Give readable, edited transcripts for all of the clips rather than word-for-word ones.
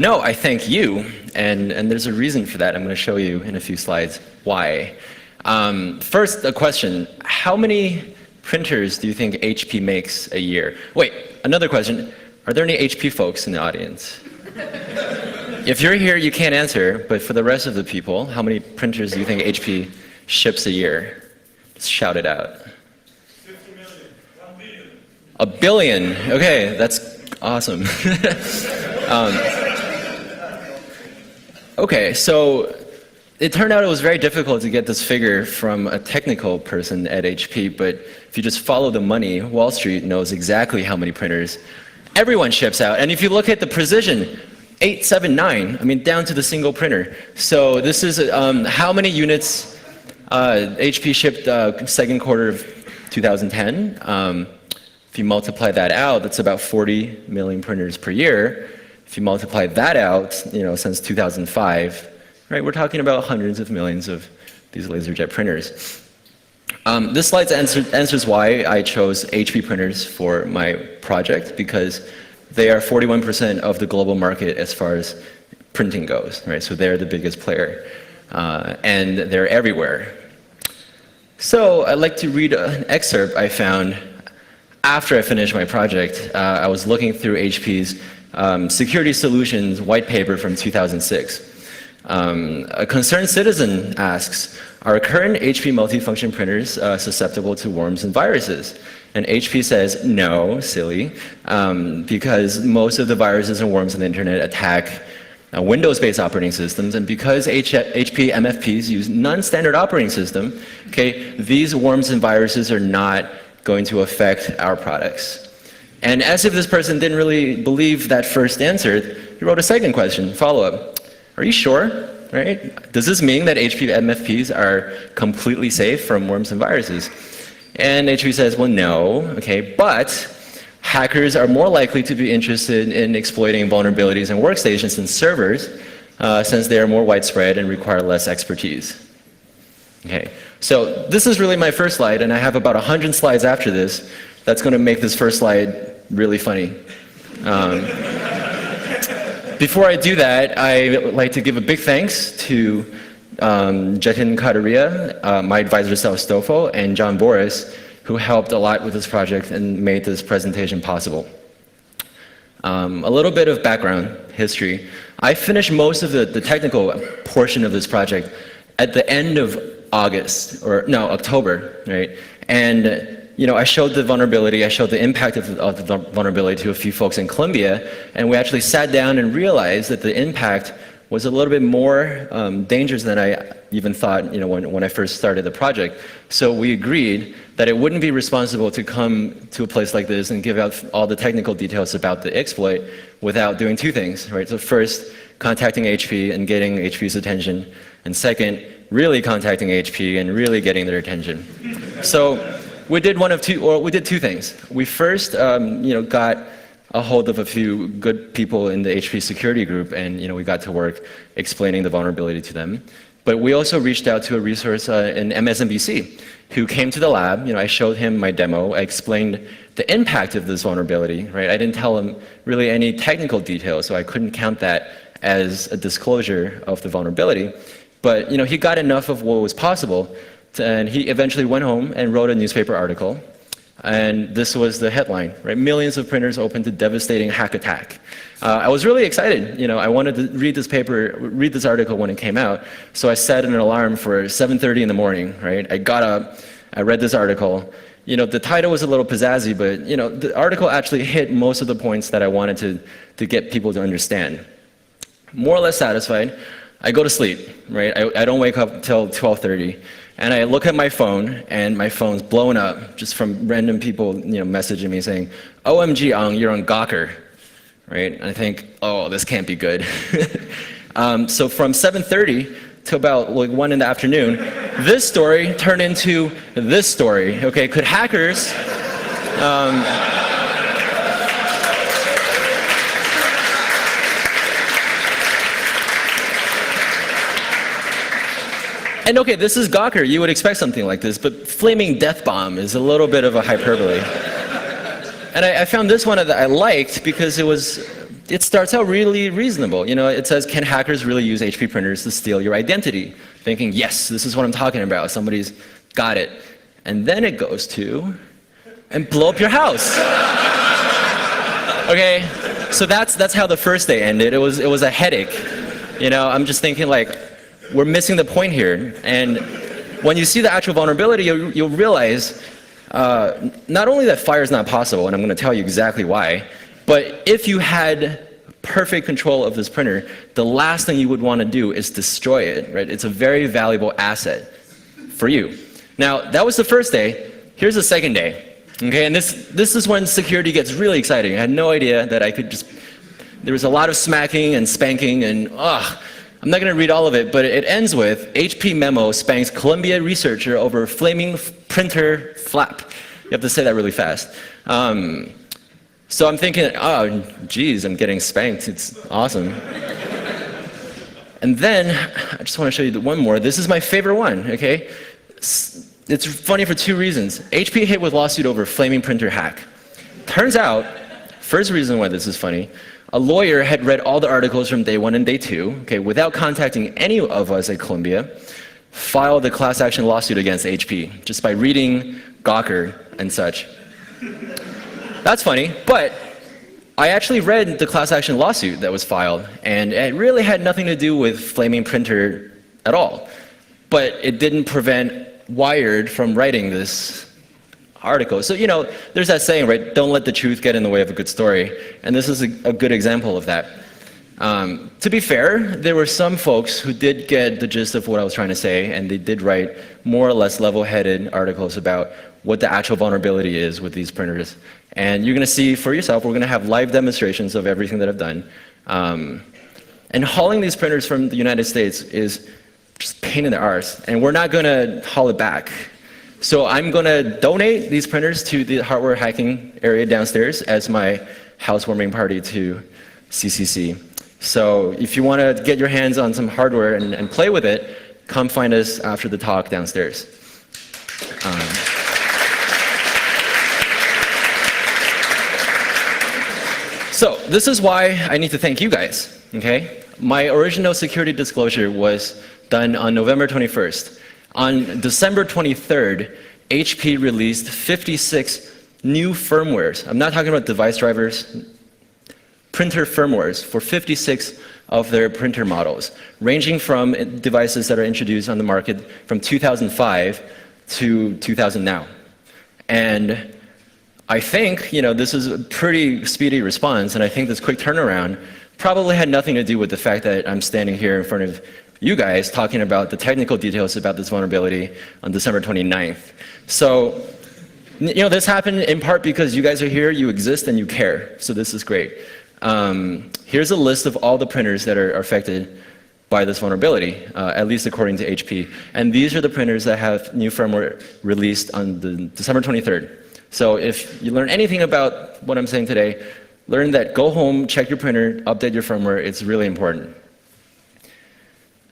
No, I thank you, and there's a reason for that. I'm going to show you in a few slides why. First, a question. How many printers do you think HP makes a year? Wait, another question. Are there any HP folks in the audience? If you're here, you can't answer, but for the rest of the people, how many printers do you think HP ships a year? Just shout it out. 50 million. 1 billion. A billion. Okay, that's awesome. Okay, so it turned out it was very difficult to get this figure from a technical person at HP, but if you just follow the money, Wall Street knows exactly how many printers everyone ships out. And if you look at the precision, 879, I mean, down to the single printer. So this is how many units HP shipped second quarter of 2010. If you multiply that out, that's about 40 million printers per year. If you multiply that out, since 2005, right, we're talking about hundreds of millions of these LaserJet printers. This slide answers why I chose HP printers for my project, because they are 41% of the global market as far as printing goes, right? So they're the biggest player, and they're everywhere. So I'd like to read an excerpt I found after I finished my project. I was looking through HP's Security Solutions white paper from 2006. A concerned citizen asks, are current HP multifunction printers susceptible to worms and viruses? And HP says, no, silly, because most of the viruses and worms on the internet attack Windows-based operating systems, and because HP MFPs use non-standard operating system, okay, these worms and viruses are not going to affect our products. And as if this person didn't really believe that first answer, he wrote a second question, follow-up. Are you sure? Right? Does this mean that HP MFPs are completely safe from worms and viruses? And HP says, well, no, okay, but hackers are more likely to be interested in exploiting vulnerabilities in workstations and servers since they are more widespread and require less expertise. Okay, so this is really my first slide, and I have about 100 slides after this that's going to make this first slide really funny. Before I do that, I'd like to give a big thanks to Jatin Kataria, my advisor Sal Stoffel, and John Boris, who helped a lot with this project and made this presentation possible. A little bit of background history. I finished most of the technical portion of this project at the end of August, or no, October, right? And I showed the vulnerability, I showed the impact of the vulnerability to a few folks in Colombia, and we actually sat down and realized that the impact was a little bit more dangerous than I even thought, when I first started the project. So we agreed that it wouldn't be responsible to come to a place like this and give out all the technical details about the exploit without doing two things, right? So first, contacting HP and getting HP's attention, and second, really contacting HP and really getting their attention. So we did two things. We first, got a hold of a few good people in the HP security group, and we got to work explaining the vulnerability to them. But we also reached out to a resource in MSNBC who came to the lab. I showed him my demo. I explained the impact of this vulnerability, right? I didn't tell him really any technical details, so I couldn't count that as a disclosure of the vulnerability. But he got enough of what was possible, and he eventually went home and wrote a newspaper article. And this was the headline, right? Millions of printers open to devastating hack attack. I was really excited. I wanted to read this article when it came out. So I set an alarm for 7:30 in the morning, right? I got up, I read this article. The title was a little pizzazzy, but the article actually hit most of the points that I wanted to get people to understand. More or less satisfied, I go to sleep, right? I don't wake up till 12:30. And I look at my phone, and my phone's blowing up just from random people, messaging me saying, "OMG, Ang, you're on Gawker," right? And I think, oh, this can't be good. So from 7:30 to about 1 in the afternoon, this story turned into this story. Okay, could hackers? And okay, this is Gawker. You would expect something like this, but flaming death bomb is a little bit of a hyperbole. And I found this one that I liked because it was, it starts out really reasonable. You know, it says, can hackers really use HP printers to steal your identity? Thinking, yes, this is what I'm talking about. Somebody's got it. And then it goes to, and blow up your house. Okay, so that's how the first day ended. It was a headache. You know, I'm just thinking like, we're missing the point here. And when you see the actual vulnerability, you'll realize not only that fire is not possible, and I'm going to tell you exactly why, but if you had perfect control of this printer, the last thing you would want to do is destroy it, right? It's a very valuable asset for you. Now, that was the first day. Here's the second day. Okay, and this is when security gets really exciting. I had no idea that I could just, there was a lot of smacking and spanking and, I'm not going to read all of it, but it ends with, HP memo spanks Columbia researcher over flaming printer flap. You have to say that really fast. So I'm thinking, oh, geez, I'm getting spanked. It's awesome. And then, I just want to show you one more. This is my favorite one, okay? It's funny for two reasons. HP hit with lawsuit over flaming printer hack. Turns out, first reason why this is funny, a lawyer had read all the articles from day one and day two, okay, without contacting any of us at Columbia, filed a class action lawsuit against HP, just by reading Gawker and such. That's funny, but I actually read the class action lawsuit that was filed, and it really had nothing to do with flaming printer at all. But it didn't prevent Wired from writing this article. So, you know, there's that saying, right? Don't let the truth get in the way of a good story. And this is a good example of that. To be fair, there were some folks who did get the gist of what I was trying to say, and they did write more or less level-headed articles about what the actual vulnerability is with these printers. And you're going to see for yourself, we're going to have live demonstrations of everything that I've done. And hauling these printers from the United States is just a pain in the arse, and we're not going to haul it back. So I'm going to donate these printers to the hardware hacking area downstairs as my housewarming party to CCC. So if you want to get your hands on some hardware and play with it, come find us after the talk downstairs. So this is why I need to thank you guys, okay? My original security disclosure was done on November 21st. On December 23rd, HP released 56 new firmwares. I'm not talking about device drivers, printer firmwares for 56 of their printer models, ranging from devices that are introduced on the market from 2005 to 2000 now. And I think, you know, this is a pretty speedy response, and I think this quick turnaround probably had nothing to do with the fact that I'm standing here in front of you guys talking about the technical details about this vulnerability on December 29th. So, you know, this happened in part because you guys are here, you exist, and you care. So this is great. Here's a list of all the printers that are affected by this vulnerability, at least according to HP. And these are the printers that have new firmware released on the December 23rd. So if you learn anything about what I'm saying today, learn that go home, check your printer, update your firmware. It's really important.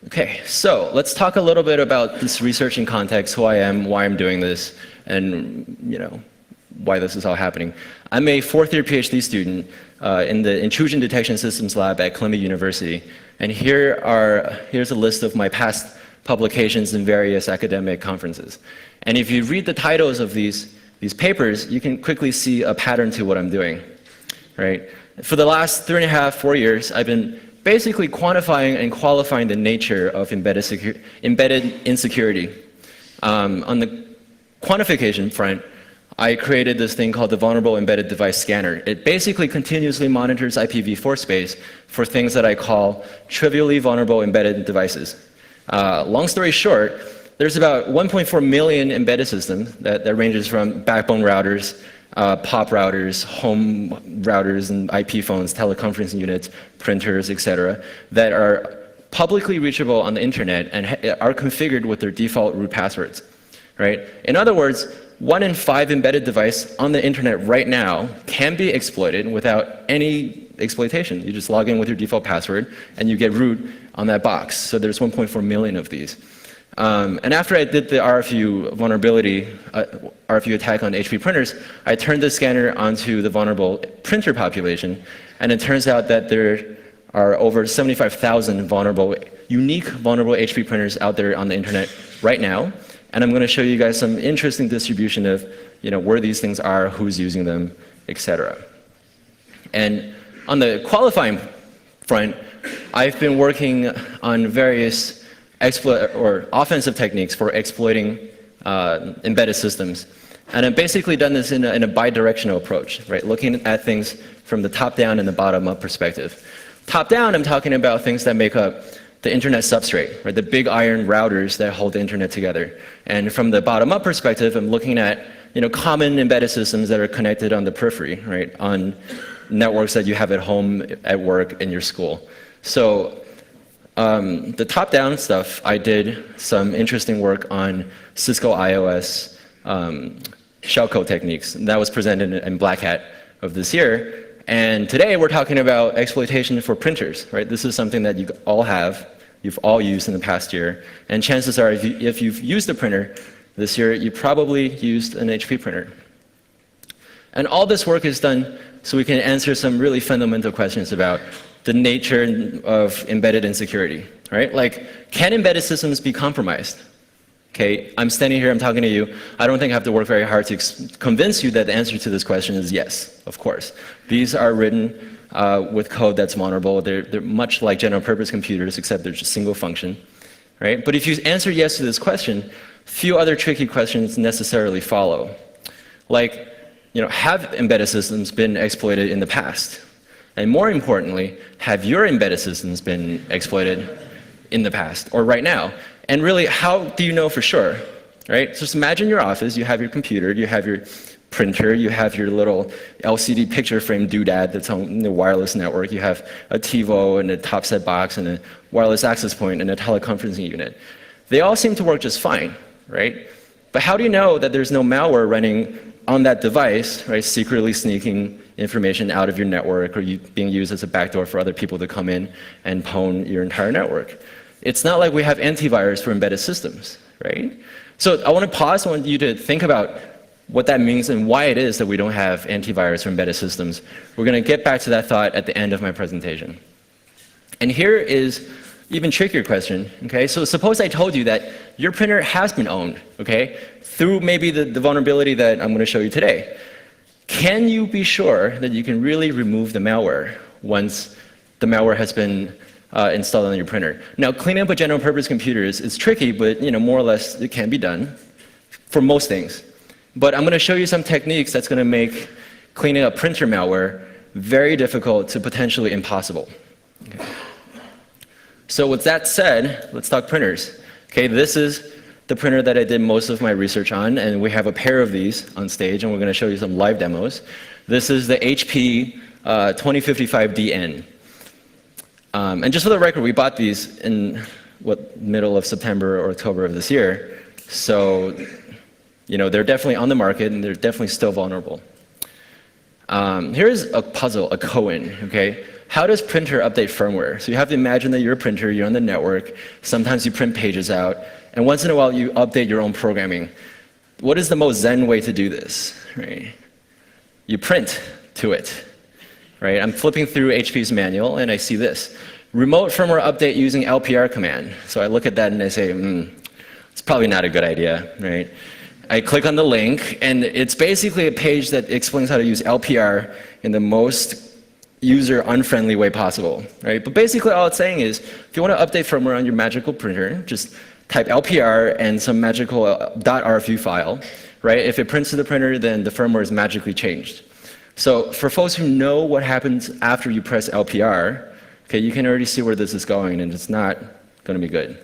Okay, so let's talk a little bit about this research in context, who I am, why I'm doing this, and you know, why this is all happening. I'm a fourth-year PhD student in the Intrusion Detection Systems Lab at Columbia University, and here's a list of my past publications in various academic conferences. And if you read the titles of these papers, you can quickly see a pattern to what I'm doing, right? For the last 3.5, 4 years, I've been basically quantifying and qualifying the nature of embedded insecurity. On the quantification front, I created this thing called the Vulnerable Embedded Device Scanner. It basically continuously monitors IPv4 space for things that I call trivially vulnerable embedded devices. Long story short, there's about 1.4 million embedded systems that ranges from backbone routers, POP routers, home routers and IP phones, teleconferencing units, printers, etc., that are publicly reachable on the internet and are configured with their default root passwords, right? In other words, 1 in 5 embedded device on the internet right now can be exploited without any exploitation. You just log in with your default password and you get root on that box. So there's 1.4 million of these. And after I did the RFU vulnerability, RFU attack on HP printers, I turned the scanner onto the vulnerable printer population, and it turns out that there are over 75,000 unique vulnerable HP printers out there on the internet right now. And I'm going to show you guys some interesting distribution of, where these things are, who's using them, etc. And on the qualifying front, I've been working on various offensive techniques for exploiting embedded systems. And I've basically done this in a bi-directional approach, right? Looking at things from the top-down and the bottom-up perspective. Top-down, I'm talking about things that make up the internet substrate, right? The big iron routers that hold the internet together. And from the bottom-up perspective, I'm looking at common embedded systems that are connected on the periphery, right? On networks that you have at home, at work, in your school. So the top-down stuff, I did some interesting work on Cisco iOS shellcode techniques. That was presented in Black Hat of this year. And today we're talking about exploitation for printers, right? This is something that you've all used in the past year. And chances are, if you've used a printer this year, you probably used an HP printer. And all this work is done so we can answer some really fundamental questions about the nature of embedded insecurity, right? Like, can embedded systems be compromised? Okay, I'm standing here, I'm talking to you. I don't think I have to work very hard to convince you that the answer to this question is yes, of course. These are written with code that's vulnerable. They're much like general purpose computers, except they're just single function, right? But if you answer yes to this question, few other tricky questions necessarily follow. Like, have embedded systems been exploited in the past? And more importantly, have your embedded systems been exploited in the past or right now? And really, how do you know for sure, right? So just imagine your office, you have your computer, you have your printer, you have your little LCD picture frame doodad that's on the wireless network, you have a TiVo and a top set box and a wireless access point and a teleconferencing unit. They all seem to work just fine, right? But how do you know that there's no malware running on that device, right, secretly sneaking information out of your network or being used as a backdoor for other people to come in and pwn your entire network? It's not like we have antivirus for embedded systems, right? So I want to pause. I want you to think about what that means and why it is that we don't have antivirus for embedded systems. We're going to get back to that thought at the end of my presentation. And here is even trickier question, okay? So suppose I told you that your printer has been owned, okay, through maybe the vulnerability that I'm going to show you today. Can you be sure that you can really remove the malware once the malware has been installed on your printer? Now, cleaning up a general purpose computer is tricky, but more or less it can be done for most things. But I'm going to show you some techniques that's going to make cleaning up printer malware very difficult to potentially impossible. Okay. So with that said, let's talk printers. Okay, this is the printer that I did most of my research on, and we have a pair of these on stage, and we're going to show you some live demos. This is the HP 2055DN. And just for the record, we bought these in middle of September or October of this year. So, they're definitely on the market and they're definitely still vulnerable. Here's a puzzle, a koan, okay? How does printer update firmware? So you have to imagine that you're a printer, you're on the network, sometimes you print pages out, and once in a while you update your own programming. What is the most zen way to do this, right? You print to it. Right? I'm flipping through HP's manual and I see this. Remote firmware update using LPR command. So I look at that and I say, it's probably not a good idea, right? I click on the link and it's basically a page that explains how to use LPR in the most user-unfriendly way possible, right? But basically all it's saying is, if you want to update firmware on your magical printer, just type LPR and some magical .rfu file, right? If it prints to the printer, then the firmware is magically changed. So for folks who know what happens after you press LPR, okay, you can already see where this is going, and it's not going to be good.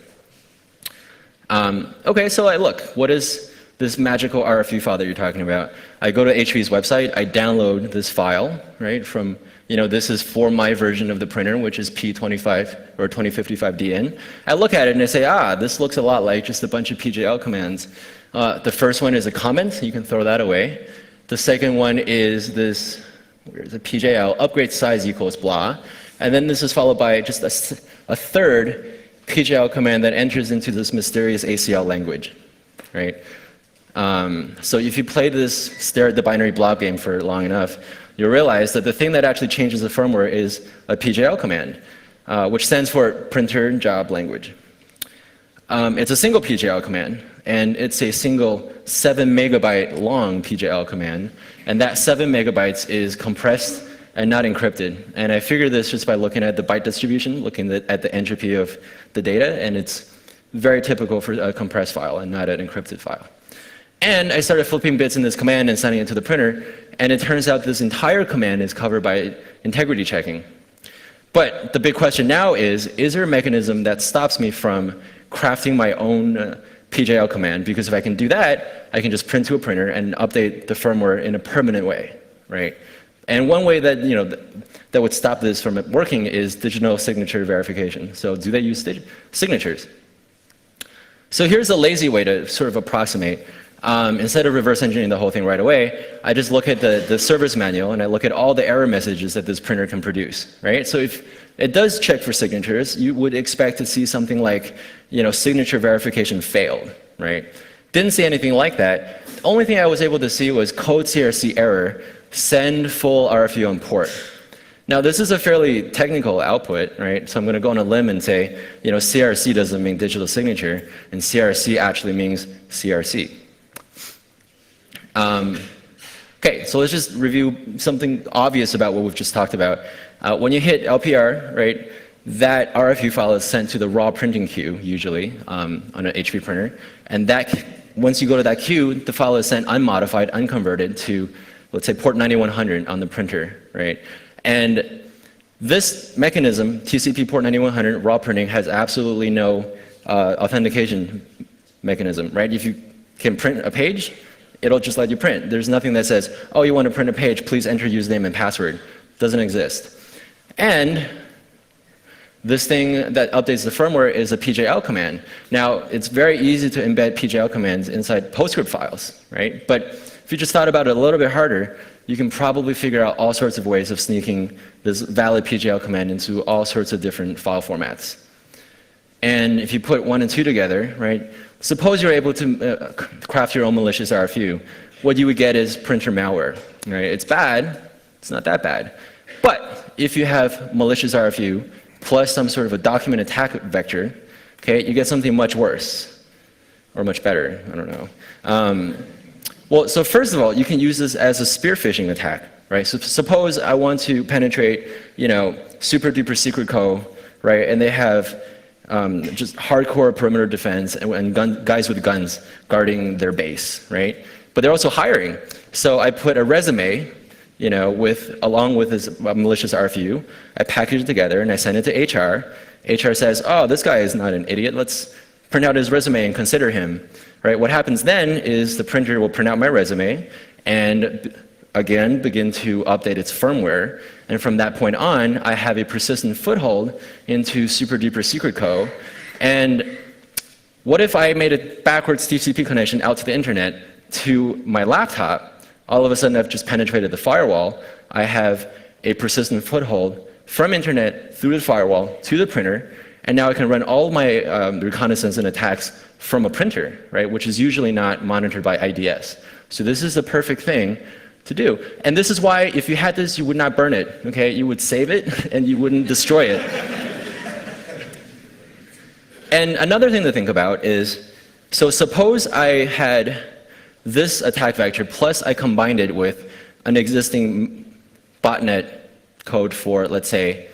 Okay, so I look, what is this magical RFU file that you're talking about? I go to HP's website, I download this file, right, from, this is for my version of the printer, which is P25 or 2055DN. I look at it and I say, this looks a lot like just a bunch of PJL commands. The first one is a comment, you can throw that away. The second one is this, where's the PJL, upgrade size equals blah. And then this is followed by just a third PGL command that enters into this mysterious ACL language, right? So if you play this stare at the binary blob game for long enough, you'll realize that the thing that actually changes the firmware is a PGL command, which stands for printer job language. It's a single PGL command, and it's a single 7 megabyte long PGL command, and that 7 megabytes is compressed and not encrypted. And I figured this just by looking at the byte distribution, looking at the entropy of the data, and it's very typical for a compressed file and not an encrypted file. And I started flipping bits in this command and sending it to the printer, and it turns out this entire command is covered by integrity checking. But the big question now is there a mechanism that stops me from crafting my own PGL command? Because if I can do that, I can just print to a printer and update the firmware in a permanent way, right? And one way that, that would stop this from working is digital signature verification. So do they use signatures? So here's a lazy way to sort of approximate. Instead of reverse engineering the whole thing right away, I just look at the server's manual and I look at all the error messages that this printer can produce, right? So if it does check for signatures, you would expect to see something like, signature verification failed, right? Didn't see anything like that. The only thing I was able to see was code CRC error, send full RFU on port. Now this is a fairly technical output, right? So I'm going to go on a limb and say, CRC doesn't mean digital signature, and CRC actually means CRC. Okay, so let's just review something obvious about what we've just talked about. When you hit LPR, right, that RFU file is sent to the raw printing queue, usually, on an HP printer. And once you go to that queue, the file is sent unmodified, unconverted to, let's say, port 9100 on the printer, right? And this mechanism, TCP port 9100, raw printing, has absolutely no authentication mechanism, right? If you can print a page, it'll just let you print. There's nothing that says, oh, you want to print a page, please enter username and password. Doesn't exist. And this thing that updates the firmware is a PGL command. Now, it's very easy to embed PGL commands inside PostScript files, right? But if you just thought about it a little bit harder, you can probably figure out all sorts of ways of sneaking this valid PGL command into all sorts of different file formats. And if you put 1 and 2 together, right, suppose you're able to craft your own malicious RFU. What you would get is printer malware, right? It's bad, it's not that bad. But if you have malicious RFU plus some sort of a document attack vector, okay, you get something much worse, or much better, I don't know. Well, so first of all, you can use this as a spear phishing attack, right? So suppose I want to penetrate, super duper secret code, right? And they have just hardcore perimeter defense and guys with guns guarding their base, right? But they're also hiring. So I put a resume, along with this malicious RFU. I package it together and I send it to HR. HR says, oh, this guy is not an idiot. Let's print out his resume and consider him, right? What happens then is the printer will print out my resume and again begin to update its firmware. And from that point on, I have a persistent foothold into super duper secret code. And what if I made a backwards TCP connection out to the internet to my laptop? All of a sudden, I've just penetrated the firewall. I have a persistent foothold from internet through the firewall to the printer, and now I can run all my reconnaissance and attacks from a printer, right? Which is usually not monitored by IDS. So this is the perfect thing to do. And this is why, if you had this, you would not burn it, okay? You would save it, and you wouldn't destroy it. And another thing to think about is, so suppose I had this attack vector, plus I combined it with an existing botnet code for, let's say,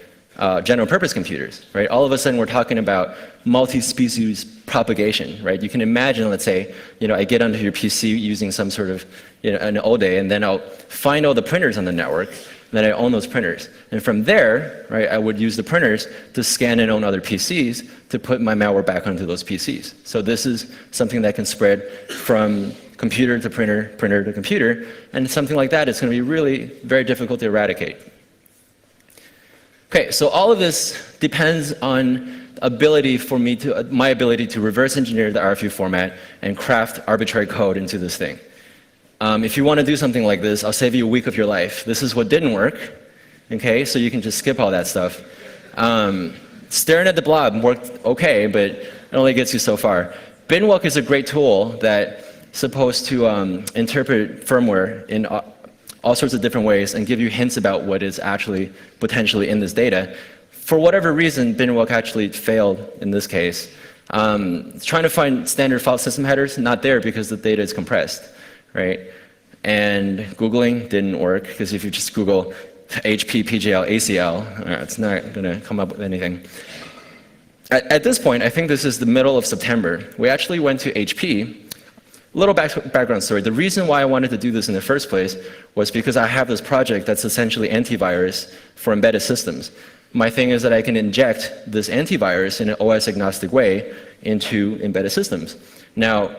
general purpose computers, right? All of a sudden, we're talking about multi-species propagation, right? You can imagine, let's say, I get onto your PC using some sort of, an ODE, and then I'll find all the printers on the network, and then I own those printers. And from there, right, I would use the printers to scan and own other PCs to put my malware back onto those PCs. So this is something that can spread from computer to printer, printer to computer, and something like that is going to be really very difficult to eradicate. Okay, so all of this depends on my ability to reverse engineer the RFU format and craft arbitrary code into this thing. If you want to do something like this, I'll save you a week of your life. This is what didn't work, okay? So you can just skip all that stuff. Staring at the blob worked okay, but it only gets you so far. Binwalk is a great tool that's supposed to interpret firmware in all sorts of different ways and give you hints about what is actually potentially in this data. For whatever reason, Binwalk actually failed in this case. Trying to find standard file system headers, not there because the data is compressed, right? And Googling didn't work, because if you just Google HP, PGL, ACL, it's not going to come up with anything. At this point, I think this is the middle of September, we actually went to HP. Little background story. The reason why I wanted to do this in the first place was because I have this project that's essentially antivirus for embedded systems. My thing is that I can inject this antivirus in an OS agnostic way into embedded systems. Now,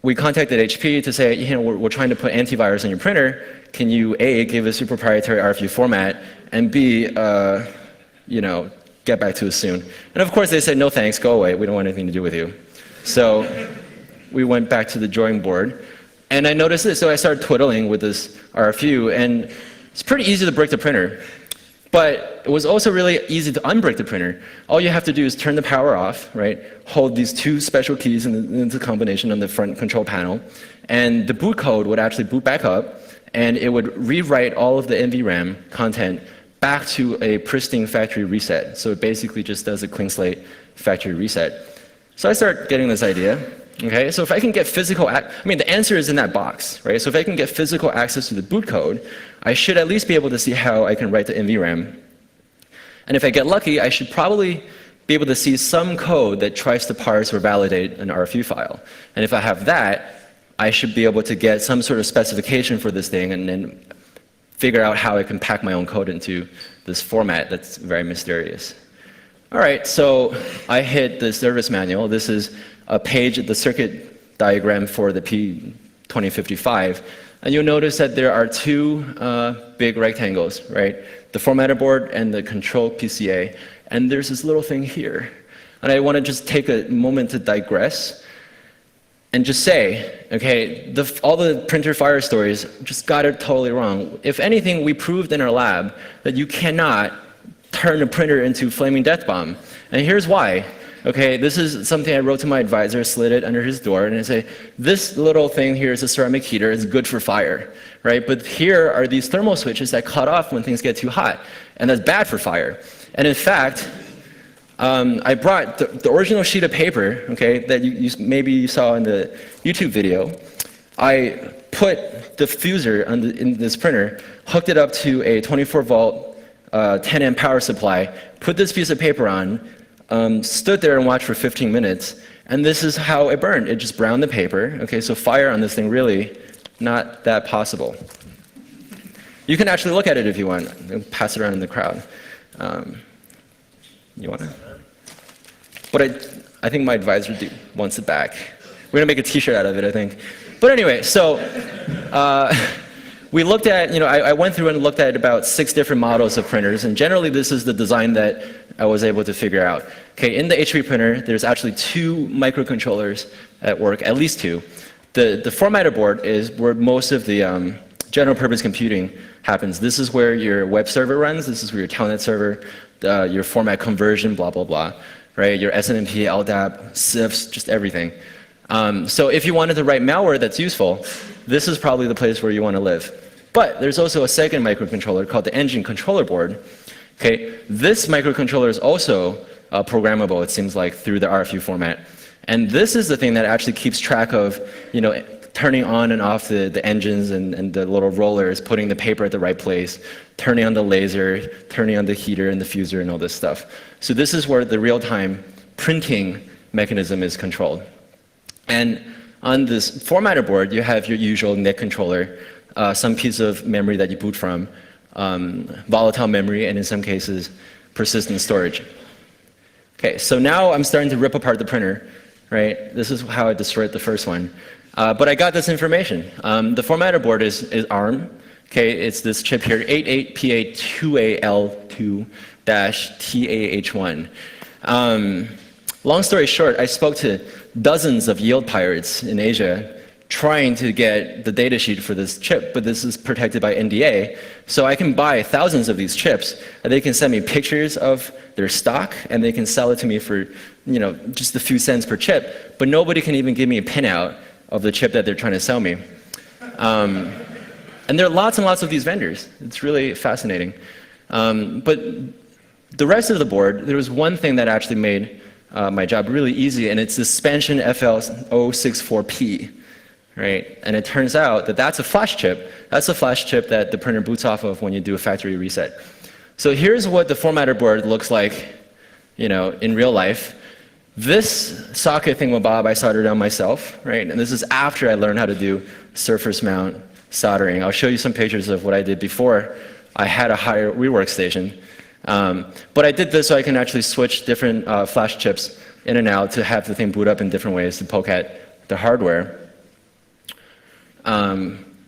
we contacted HP to say, we're trying to put antivirus on your printer. Can you A, give us your proprietary RFU format, and B, get back to us soon. And of course they said, no thanks, go away, we don't want anything to do with you. So we went back to the drawing board, and I noticed this, so I started twiddling with this RFU, and it's pretty easy to break the printer. But it was also really easy to unbreak the printer. All you have to do is turn the power off, right? Hold these two special keys in the combination on the front control panel, and the boot code would actually boot back up, and it would rewrite all of the NVRAM content back to a pristine factory reset. So it basically just does a clean slate factory reset. So I start getting this idea. Okay, so if I can get the answer is in that box, right? So if I can get physical access to the boot code, I should at least be able to see how I can write the NVRAM. And if I get lucky, I should probably be able to see some code that tries to parse or validate an RFU file. And if I have that, I should be able to get some sort of specification for this thing and then figure out how I can pack my own code into this format that's very mysterious. All right, so I hit the service manual. This is a page of the circuit diagram for the P2055, and you'll notice that there are two big rectangles, right? The formatter board and the control PCA, and there's this little thing here. And I want to just take a moment to digress and just say, okay, all the printer fire stories just got it totally wrong. If anything, we proved in our lab that you cannot turn a printer into flaming death bomb, and here's why. Okay, this is something I wrote to my advisor, slid it under his door, and I say, this little thing here is a ceramic heater, it's good for fire, right? But here are these thermal switches that cut off when things get too hot, and that's bad for fire. And in fact, I brought the original sheet of paper, okay, that maybe you saw in the YouTube video. I put the fuser in this printer, hooked it up to a 24-volt, 10-amp power supply, put this piece of paper on, stood there and watched for 15 minutes, and this is how it burned. It just browned the paper. Okay, so fire on this thing really not that possible. You can actually look at it if you want, and pass it around in the crowd. You want to? But I think my advisor wants it back. We're going to make a t-shirt out of it, I think. But anyway, so we looked at, I went through and looked at about 6 different models of printers, and generally this is the design that I was able to figure out. Okay, in the HP printer, there's actually 2 microcontrollers at work, at least 2. The formatter board is where most of the general purpose computing happens. This is where your web server runs, this is where your telnet server, your format conversion, blah, blah, blah, right? Your SNMP, LDAP, CIFS, just everything. So if you wanted to write malware that's useful, this is probably the place where you want to live. But there's also a second microcontroller called the engine controller board. Okay, this microcontroller is also programmable, it seems like, through the RFU format. And this is the thing that actually keeps track of, turning on and off the engines and the little rollers, putting the paper at the right place, turning on the laser, turning on the heater and the fuser and all this stuff. So this is where the real-time printing mechanism is controlled. And on this formatter board, you have your usual NIC controller, some piece of memory that you boot from, volatile memory, and in some cases, persistent storage. Okay, so now I'm starting to rip apart the printer, right? This is how I destroyed the first one. But I got this information. The formatter board is ARM. Okay, it's this chip here, 88PA2AL2-TAH1. Long story short, I spoke to dozens of yield pirates in Asia trying to get the data sheet for this chip, but this is protected by NDA. So I can buy thousands of these chips, and they can send me pictures of their stock, and they can sell it to me for, just a few cents per chip, but nobody can even give me a pinout of the chip that they're trying to sell me. And there are lots and lots of these vendors. It's really fascinating. But the rest of the board, there was one thing that actually made my job really easy, and it's the Spansion FL064P. Right? And it turns out that that's a flash chip. That's a flash chip that the printer boots off of when you do a factory reset. So here's what the formatter board looks like, in real life. This socket thingamabob I soldered on myself, right? And this is after I learned how to do surface mount soldering. I'll show you some pictures of what I did before I had a higher rework station. But I did this so I can actually switch different flash chips in and out to have the thing boot up in different ways to poke at the hardware.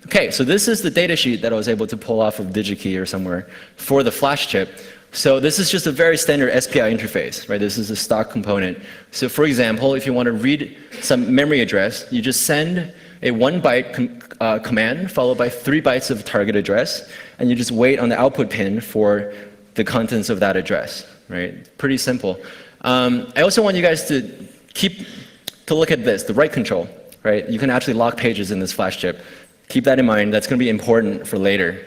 Okay, so this is the data sheet that I was able to pull off of DigiKey or somewhere for the flash chip. So this is just a very standard SPI interface, right? This is a stock component. So for example, if you want to read some memory address, you just send a 1-byte command followed by 3 bytes of target address, and you just wait on the output pin for the contents of that address, right? Pretty simple. I also want you guys to look at this, the write control. Right? You can actually lock pages in this flash chip. Keep that in mind. That's going to be important for later.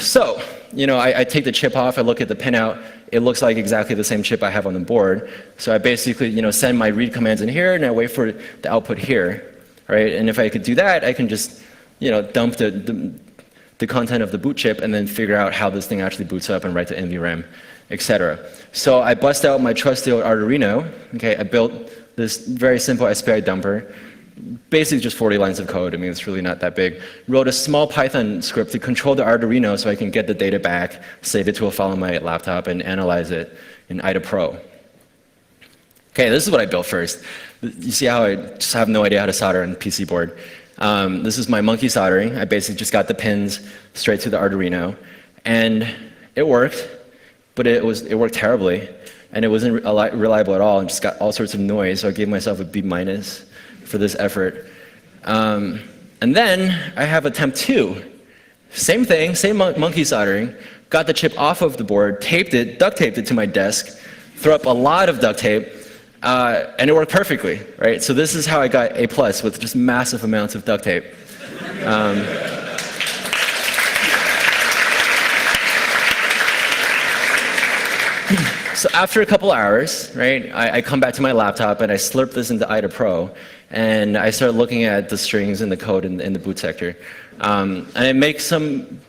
So, I take the chip off. I look at the pinout. It looks like exactly the same chip I have on the board. So I basically, send my read commands in here, and I wait for the output here. Right? And if I could do that, I can just, dump the content of the boot chip and then figure out how this thing actually boots up and write to NVRAM, etc. So I bust out my trusty old Arduino. Okay, I built this very simple SPI dumper, basically just 40 lines of code. I mean, it's really not that big. Wrote a small Python script to control the Arduino so I can get the data back, save it to a file on my laptop, and analyze it in IDA Pro. Okay, this is what I built first. You see how I just have no idea how to solder on the PC board. This is my monkey soldering. I basically just got the pins straight to the Arduino, and it worked, but it worked terribly. And it wasn't reliable at all, and just got all sorts of noise, so I gave myself a B- for this effort. And then I have attempt 2. Same thing, same monkey soldering, got the chip off of the board, taped it, duct taped it to my desk, threw up a lot of duct tape, and it worked perfectly, right? So this is how I got A+ with just massive amounts of duct tape. So after a couple hours, right, I come back to my laptop and I slurp this into IDA Pro, and I start looking at the strings and the code in the boot sector. And I make some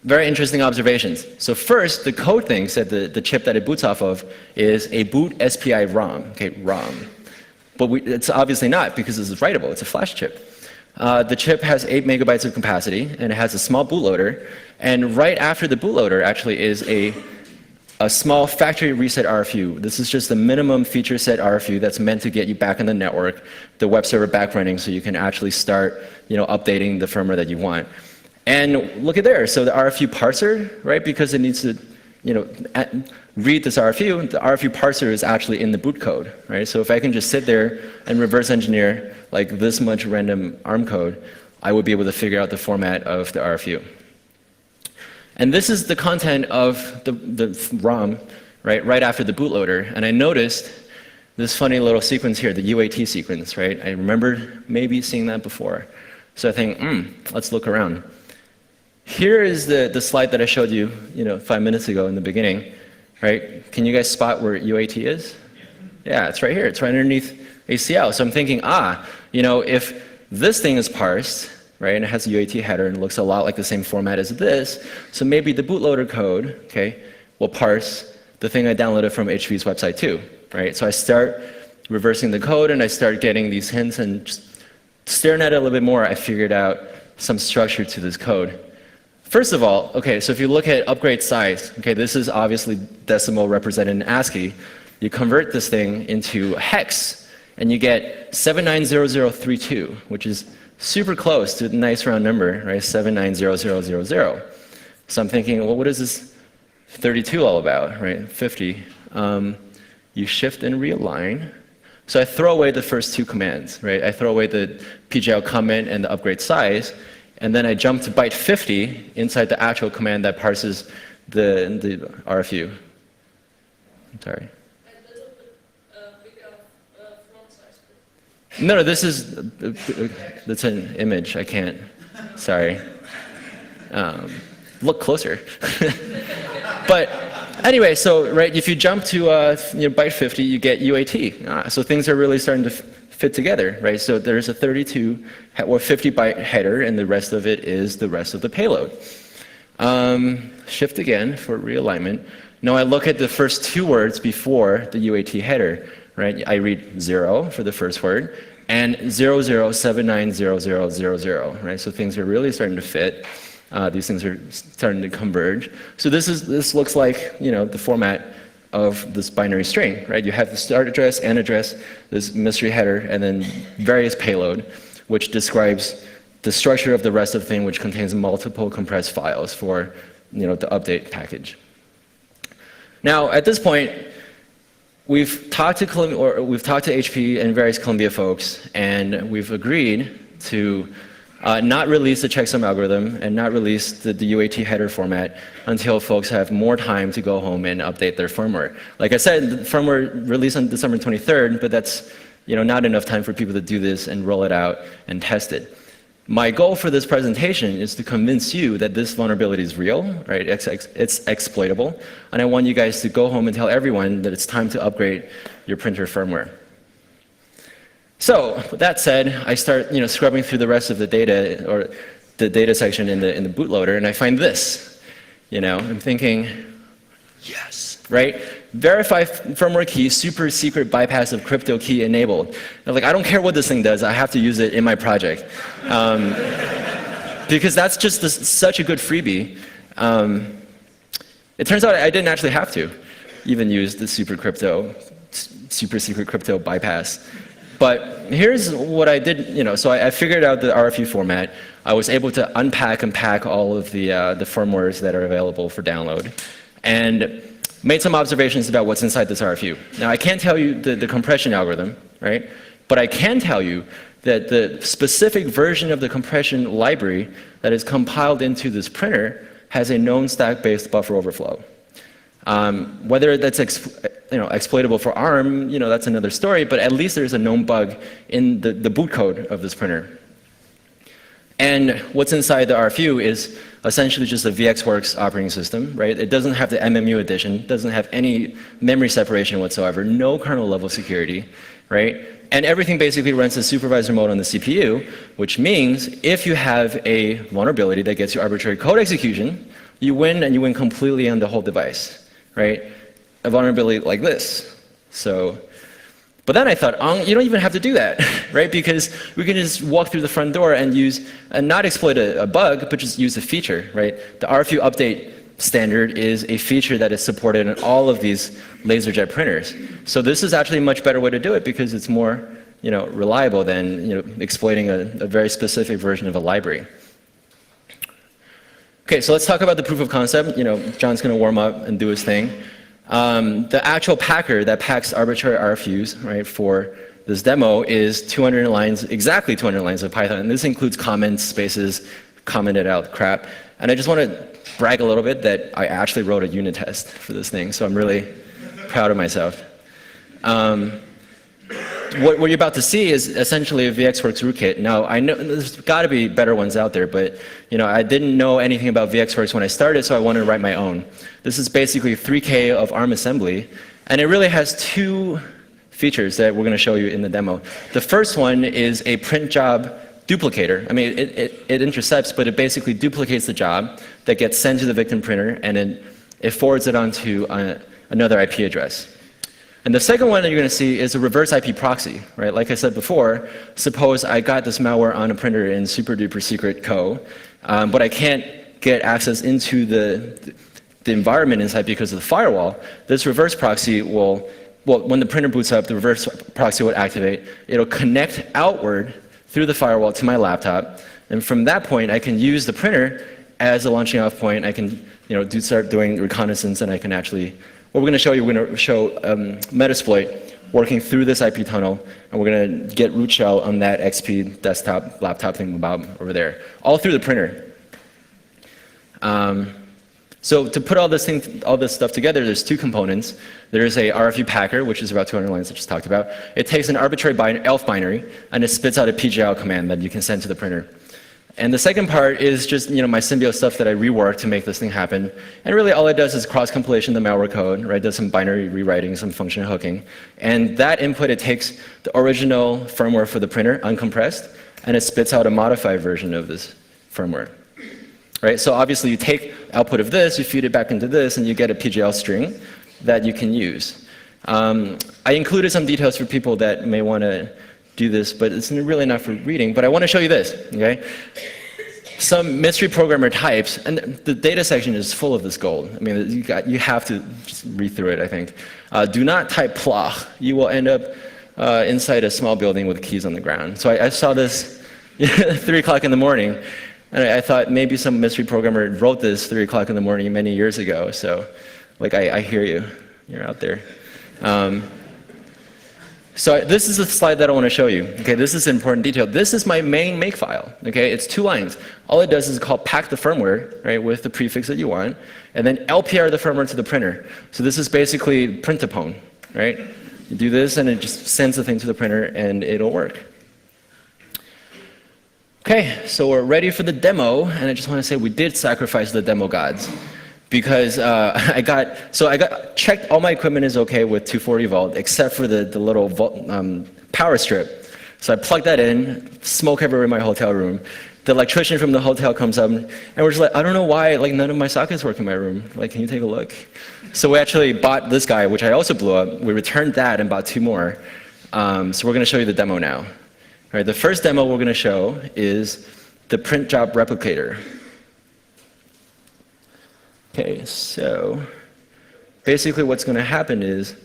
very interesting observations. So first, the code thinks that the chip that it boots off of is a boot SPI ROM, okay, ROM. But it's obviously not, because this is writable, it's a flash chip. The chip has 8 megabytes of capacity, and it has a small bootloader, and right after the bootloader actually is a small factory reset RFU. This is just the minimum feature set RFU that's meant to get you back on the network, the web server back running, so you can actually start, updating the firmware that you want. And look at there. So the RFU parser, right? Because it needs to, read this RFU. The RFU parser is actually in the boot code, right? So if I can just sit there and reverse engineer like this much random ARM code, I would be able to figure out the format of the RFU. And this is the content of the ROM, right after the bootloader. And I noticed this funny little sequence here, the UAT sequence, right? I remember maybe seeing that before. So I think, let's look around. Here is the slide that I showed you, 5 minutes ago in the beginning, right? Can you guys spot where UAT is? Yeah, it's right here. It's right underneath ACL. So I'm thinking, if this thing is parsed, right, and it has a UAT header and looks a lot like the same format as this, so maybe the bootloader code, okay, will parse the thing I downloaded from HP's website too, right? So I start reversing the code and I start getting these hints, and just staring at it a little bit more, I figured out some structure to this code. First of all, okay, so if you look at upgrade size, okay, this is obviously decimal represented in ASCII. You convert this thing into hex, and you get 790032, which is super close to a nice round number, right? 790000. So I'm thinking, well, what is this 32 all about, right? 50. You shift and realign. So I throw away the first two commands, right? I throw away the pgl comment and the upgrade size, and then I jump to byte 50 inside the actual command that parses the RFU. I'm sorry. No, this is, that's an image, I can't, sorry. Look closer. But anyway, so right, if you jump to byte 50, you get UAT. So things are really starting to fit together, right? So there's a 32 or 50 byte header, and the rest of it is the rest of the payload. Shift again for realignment. Now I look at the first two words before the UAT header, right? I read 0 for the first word, and 00790000, right? So things are really starting to fit. These things are starting to converge. So this looks like the format of this binary string, right? You have the start address, end address, this mystery header, and then various payload, which describes the structure of the rest of the thing, which contains multiple compressed files for the update package. Now, at this point, we've talked to HP and various Columbia folks, and we've agreed to not release the checksum algorithm and not release the UAT header format until folks have more time to go home and update their firmware. Like I said, the firmware released on December 23rd, but that's not enough time for people to do this and roll it out and test it. My goal for this presentation is to convince you that this vulnerability is real, right? It's exploitable, and I want you guys to go home and tell everyone that it's time to upgrade your printer firmware. So, with that said, I start scrubbing through the rest of the data, or the data section in the bootloader, and I find this. I'm thinking, yes, right? Verify firmware key, super secret bypass of crypto key enabled. I'm like, I don't care what this thing does, I have to use it in my project. Because that's just such a good freebie. It turns out I didn't actually have to even use the super secret crypto bypass. But here's what I did, so I figured out the RFU format. I was able to unpack and pack all of the firmwares that are available for download, and made some observations about what's inside this RFU. Now, I can't tell you the compression algorithm, right? But I can tell you that the specific version of the compression library that is compiled into this printer has a known stack-based buffer overflow. Whether that's exploitable for ARM, that's another story, but at least there's a known bug in the boot code of this printer. And what's inside the RFU is essentially just a VxWorks operating system, right? It doesn't have the MMU edition, doesn't have any memory separation whatsoever, no kernel level security, right? And everything basically runs in supervisor mode on the CPU, which means if you have a vulnerability that gets you arbitrary code execution, you win, and you win completely on the whole device, right? A vulnerability like this. But then I thought, you don't even have to do that, right? Because we can just walk through the front door and not exploit a bug, but just use a feature, right? The RFU update standard is a feature that is supported in all of these LaserJet printers. So this is actually a much better way to do it because it's more, reliable than exploiting a very specific version of a library. Okay, so let's talk about the proof of concept. John's going to warm up and do his thing. The actual packer that packs arbitrary RFUs, right, for this demo is 200 lines, exactly 200 lines of Python. And this includes comments, spaces, commented out crap. And I just want to brag a little bit that I actually wrote a unit test for this thing, so I'm really proud of myself. What you're about to see is essentially a VxWorks rootkit. Now, I know there's got to be better ones out there, but I didn't know anything about VxWorks when I started, so I wanted to write my own. This is basically 3K of ARM assembly, and it really has two features that we're going to show you in the demo. The first one is a print job duplicator. I mean, it intercepts, but it basically duplicates the job that gets sent to the victim printer, and then it forwards it onto another IP address. And the second one that you're going to see is a reverse IP proxy, right? Like I said before, suppose I got this malware on a printer in super duper secret co, but I can't get access into the environment inside because of the firewall. This reverse proxy will, when the printer boots up, the reverse proxy will activate. It'll connect outward through the firewall to my laptop, and from that point, I can use the printer as a launching off point. I can, start doing reconnaissance, and I can actually. What we're going to show you, we're going to show Metasploit working through this IP tunnel, and we're going to get root shell on that XP desktop, laptop thing about over there, all through the printer. So to put all this stuff together, there's two components. There's a RFU packer, which is about 200 lines I just talked about. It takes an arbitrary ELF binary, and it spits out a PGL command that you can send to the printer. And the second part is just my Symbio stuff that I reworked to make this thing happen. And really all it does is cross-compilation the malware code, right? Does some binary rewriting, some function hooking. And that input, it takes the original firmware for the printer, uncompressed, and it spits out a modified version of this firmware. Right? So obviously you take output of this, you feed it back into this, and you get a PGL string that you can use. I included some details for people that may want to do this, but it's really not for reading. But I want to show you this. Okay? Some mystery programmer types, and the data section is full of this gold. I mean, you have to just read through it, I think. Do not type ploch. You will end up inside a small building with keys on the ground. So I saw this 3 o'clock in the morning. And I thought maybe some mystery programmer wrote this 3 o'clock in the morning many years ago. So, I hear you. You're out there. So this is a slide that I want to show you. Okay, this is an important detail. This is my main makefile. Okay, it's 2 lines. All it does is call pack the firmware, right, with the prefix that you want, and then LPR the firmware to the printer. So this is basically print-a-pone, right? You do this, and it just sends the thing to the printer, and it'll work. Okay, so we're ready for the demo, and I just want to say we did sacrifice the demo gods, because I checked all my equipment is okay with 240 volt, except for the little power strip. So I plugged that in, smoke everywhere in my hotel room. The electrician from the hotel comes up, and we're just like, I don't know why none of my sockets work in my room. Can you take a look? So we actually bought this guy, which I also blew up. We returned that and bought 2 more. So we're going to show you the demo now. All right, the first demo we're going to show is the print job replicator. Okay, so basically what's going to happen is,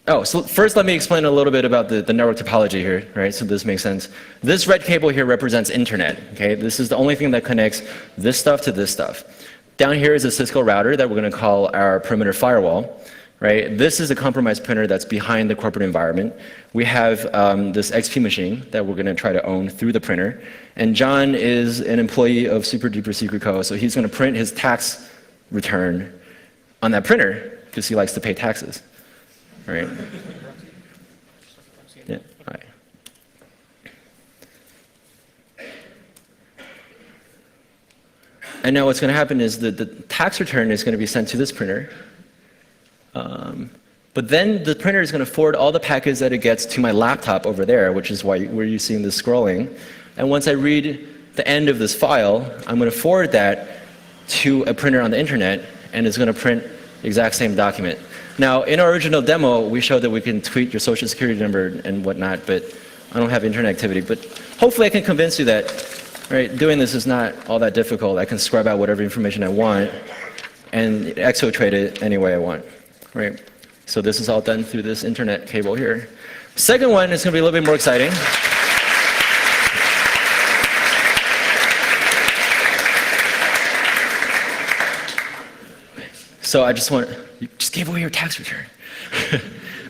so first let me explain a little bit about the network topology here, right, so this makes sense. This red cable here represents internet, okay? This is the only thing that connects this stuff to this stuff. Down here is a Cisco router that we're going to call our perimeter firewall. Right? This is a compromised printer that's behind the corporate environment. We have this XP machine that we're going to try to own through the printer. And John is an employee of Super Duper Secret Co. So he's going to print his tax return on that printer because he likes to pay taxes. Right? Yeah. All right. And now what's going to happen is that the tax return is going to be sent to this printer. But then the printer is going to forward all the packets that it gets to my laptop over there, which is why you're seeing this scrolling. And once I read the end of this file, I'm going to forward that to a printer on the internet, and it's going to print the exact same document. Now, in our original demo, we showed that we can tweet your social security number and whatnot, but I don't have internet activity. But hopefully I can convince you that doing this is not all that difficult. I can scrub out whatever information I want and exfiltrate it any way I want. Right? So this is all done through this internet cable here. Second one is going to be a little bit more exciting. So I you just gave away your tax return.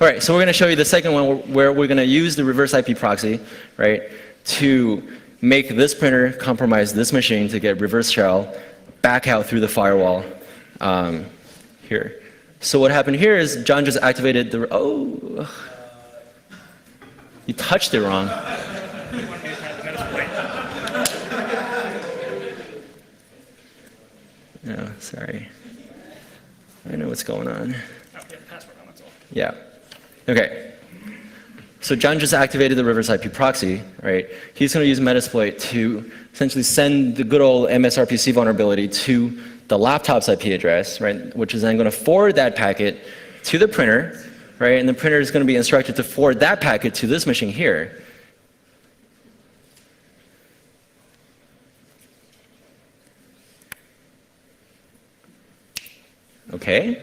All right, so we're going to show you the second one where we're going to use the reverse IP proxy, right, to make this printer compromise this machine to get reverse shell back out through the firewall here. So what happened here is John just activated the, you touched it wrong. No, sorry. I know what's going on. Yeah. Okay. So John just activated the reverse IP proxy, right? He's going to use Metasploit to essentially send the good old MSRPC vulnerability to the laptop's IP address, right? Which is then going to forward that packet to the printer, right? And the printer is going to be instructed to forward that packet to this machine here. Okay.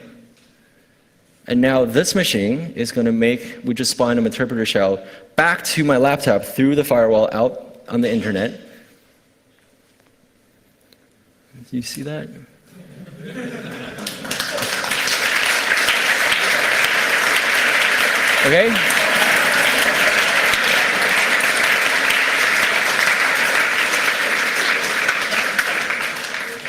And now this machine is going to we just spawned an interpreter shell back to my laptop through the firewall out on the internet. Do you see that? Okay?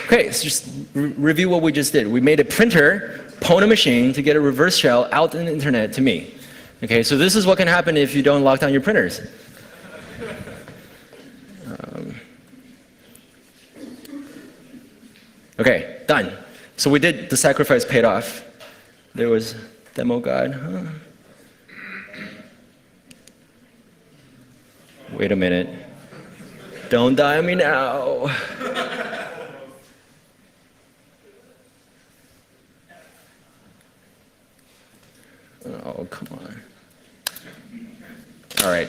Okay, so just review what we just did. We made a printer pwn a machine to get a reverse shell out in the internet to me. Okay, so this is what can happen if you don't lock down your printers. Okay, done. So we did, the sacrifice paid off. There was demo god. Huh? Wait a minute. Don't die on me now. Oh, come on. All right.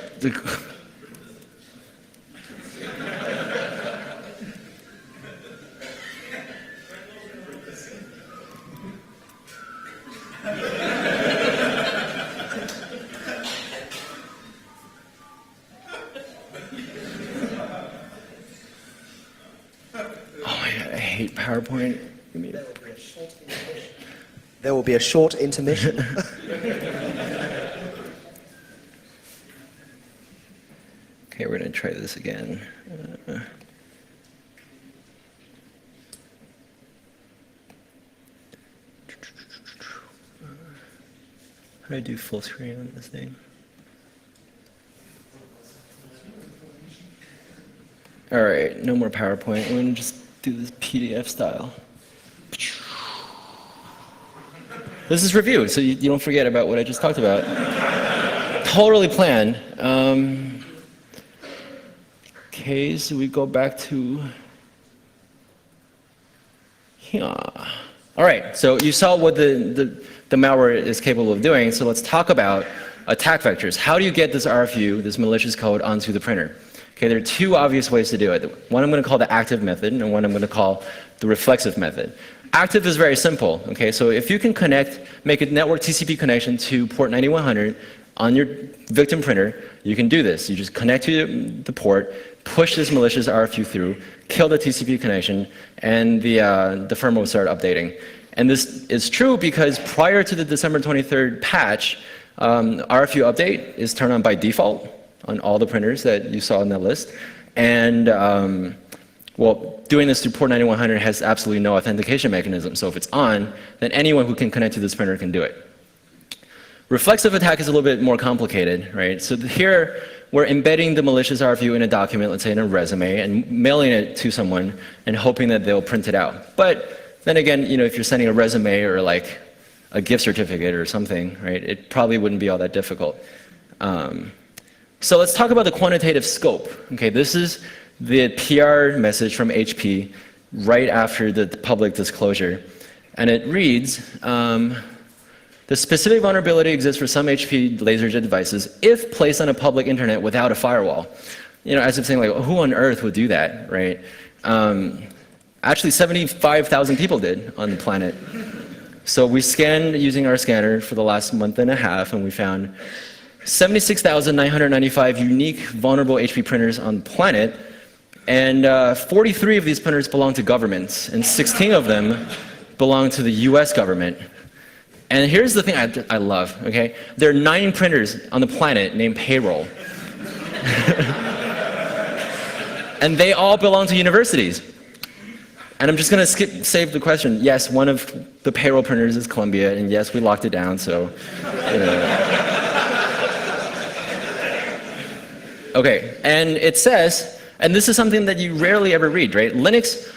I hate PowerPoint. There will be a short intermission. Okay, we're going to try this again. How do I do full screen on this thing? All right, no more PowerPoint. I'm going to just do this PDF style. This is review, so you don't forget about what I just talked about. Totally planned. Okay, so we go back to here. All right, so you saw what the malware is capable of doing, so let's talk about attack vectors. How do you get this RFU, this malicious code, onto the printer? Okay, there are two obvious ways to do it. One I'm going to call the active method, and one I'm going to call the reflexive method. Active is very simple, okay? So if you can make a network TCP connection to port 9100 on your victim printer, you can do this. You just connect to the port, push this malicious RFU through, kill the TCP connection, and the firmware will start updating. And this is true because prior to the December 23rd patch, RFU update is turned on by default on all the printers that you saw in that list. And well, doing this through port 9100 has absolutely no authentication mechanism. So if it's on, then anyone who can connect to this printer can do it. Reflexive attack is a little bit more complicated, right? So here, we're embedding the malicious RFU in a document, let's say in a resume, and mailing it to someone and hoping that they'll print it out. But then again, if you're sending a resume or like a gift certificate or something, right, it probably wouldn't be all that difficult. So let's talk about the quantitative scope. Okay, this is the PR message from HP right after the public disclosure. And it reads, the specific vulnerability exists for some HP LaserJet devices if placed on a public internet without a firewall. As if saying, like, who on earth would do that, right? Actually, 75,000 people did on the planet. So we scanned using our scanner for the last month and a half, and we found 76,995 unique vulnerable HP printers on the planet, and 43 of these printers belong to governments, and 16 of them belong to the US government. And here's the thing I love, okay? There are 9 printers on the planet named Payroll. And they all belong to universities. And I'm just going to save the question. Yes, one of the Payroll printers is Columbia, and yes, we locked it down, so. Okay, and it says, and this is something that you rarely ever read, right? Linux,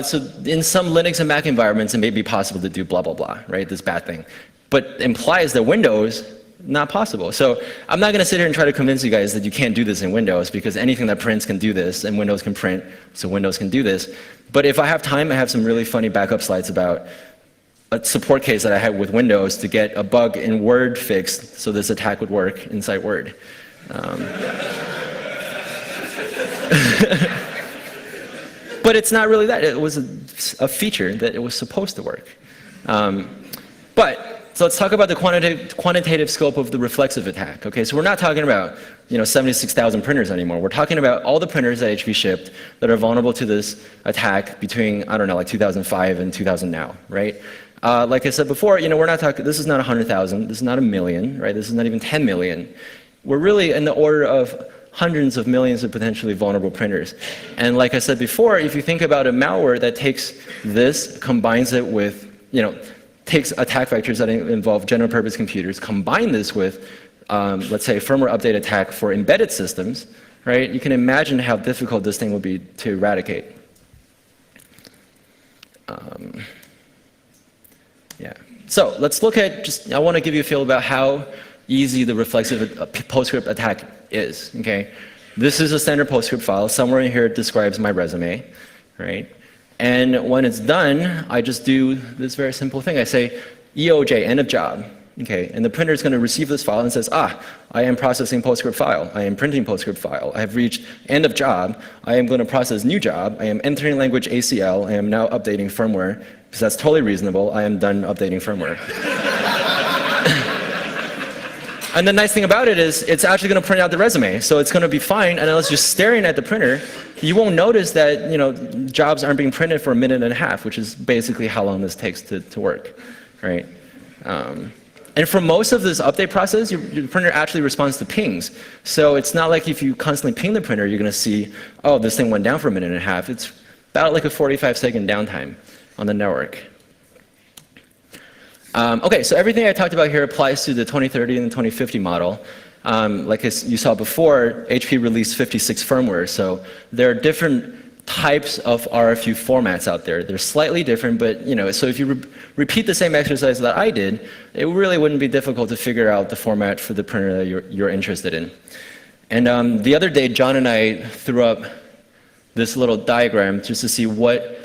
so in some Linux and Mac environments, it may be possible to do blah, blah, blah, right? This bad thing. But implies that Windows, not possible. So I'm not going to sit here and try to convince you guys that you can't do this in Windows, because anything that prints can do this, and Windows can print, so Windows can do this. But if I have time, I have some really funny backup slides about a support case that I had with Windows to get a bug in Word fixed so this attack would work inside Word. But it's not really that. It was a feature that it was supposed to work. So let's talk about the quantitative scope of the reflexive attack. Okay, so we're not talking about 76,000 printers anymore. We're talking about all the printers that HP shipped that are vulnerable to this attack between, I don't know, like 2005 and 2000 now, right? Like I said before, we're not talking, this is not 100,000, this is not a million, right? This is not even 10 million. We're really in the order of hundreds of millions of potentially vulnerable printers. And like I said before, if you think about a malware that takes this, combines it with, takes attack vectors that involve general purpose computers, combine this with, let's say, a firmware update attack for embedded systems, right? You can imagine how difficult this thing will be to eradicate. Yeah. So let's look at I want to give you a feel about how easy the reflexive PostScript attack is, okay? This is a standard PostScript file. Somewhere in here it describes my resume, right? And when it's done, I just do this very simple thing. I say EOJ, end of job, okay? And the printer is going to receive this file and says, I am processing PostScript file. I am printing PostScript file. I have reached end of job. I am going to process new job. I am entering language ACL. I am now updating firmware, because that's totally reasonable. I am done updating firmware. And the nice thing about it is it's actually going to print out the resume. So it's going to be fine. And unless you're staring at the printer, you won't notice that jobs aren't being printed for a minute and a half, which is basically how long this takes to work, right? And for most of this update process, your printer actually responds to pings. So it's not like if you constantly ping the printer, you're going to see, oh, this thing went down for a minute and a half. It's about like a 45-second downtime on the network. Okay, so everything I talked about here applies to the 2030 and the 2050 model. Like you saw before, HP released 56 firmware, so there are different types of RFU formats out there. They're slightly different, but so if you repeat the same exercise that I did, it really wouldn't be difficult to figure out the format for the printer that you're interested in. And the other day, John and I threw up this little diagram just to see what.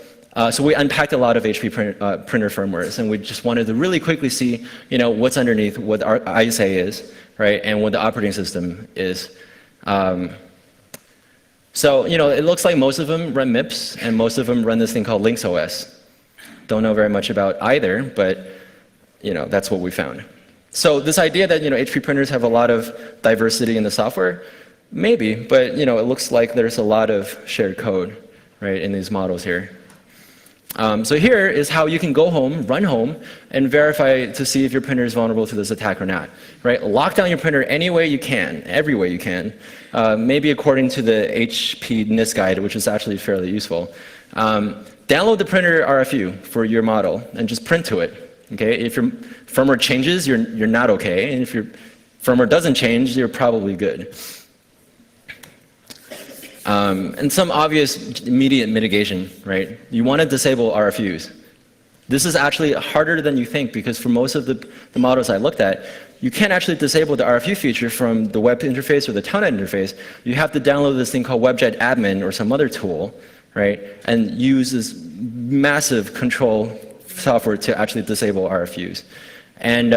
So we unpacked a lot of HP printer firmwares, and we just wanted to really quickly see, what's underneath, what our ISA is, right, and what the operating system is. So, it looks like most of them run MIPS, and most of them run this thing called Lynx OS. Don't know very much about either, but, that's what we found. So this idea that, HP printers have a lot of diversity in the software, maybe, but, it looks like there's a lot of shared code, right, in these models here. So here is how you can go home, run home, and verify to see if your printer is vulnerable to this attack or not. Right? Lock down your printer any way you can, every way you can, maybe according to the HP NIST guide, which is actually fairly useful. Download the printer RFU for your model and just print to it. Okay? If your firmware changes, you're not okay, and if your firmware doesn't change, you're probably good. And some obvious immediate mitigation, right? You want to disable RFUs. This is actually harder than you think, because for most of the models I looked at, you can't actually disable the RFU feature from the web interface or the telnet interface. You have to download this thing called WebJet admin or some other tool, right? And use this massive control software to actually disable RFUs. And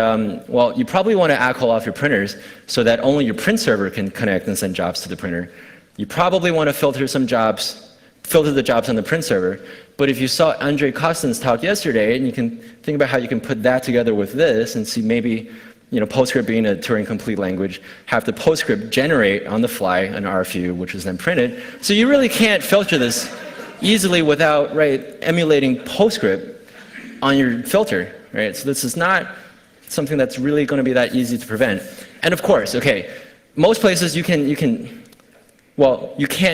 well, you probably want to ACL off your printers so that only your print server can connect and send jobs to the printer. You probably want to filter the jobs on the print server. But if you saw Andre Costin's talk yesterday, and you can think about how you can put that together with this and see maybe, PostScript being a Turing-complete language, have the PostScript generate on the fly an RFU, which is then printed. So you really can't filter this easily without, emulating PostScript on your filter, right? So this is not something that's really going to be that easy to prevent. And of course, okay, most places you can't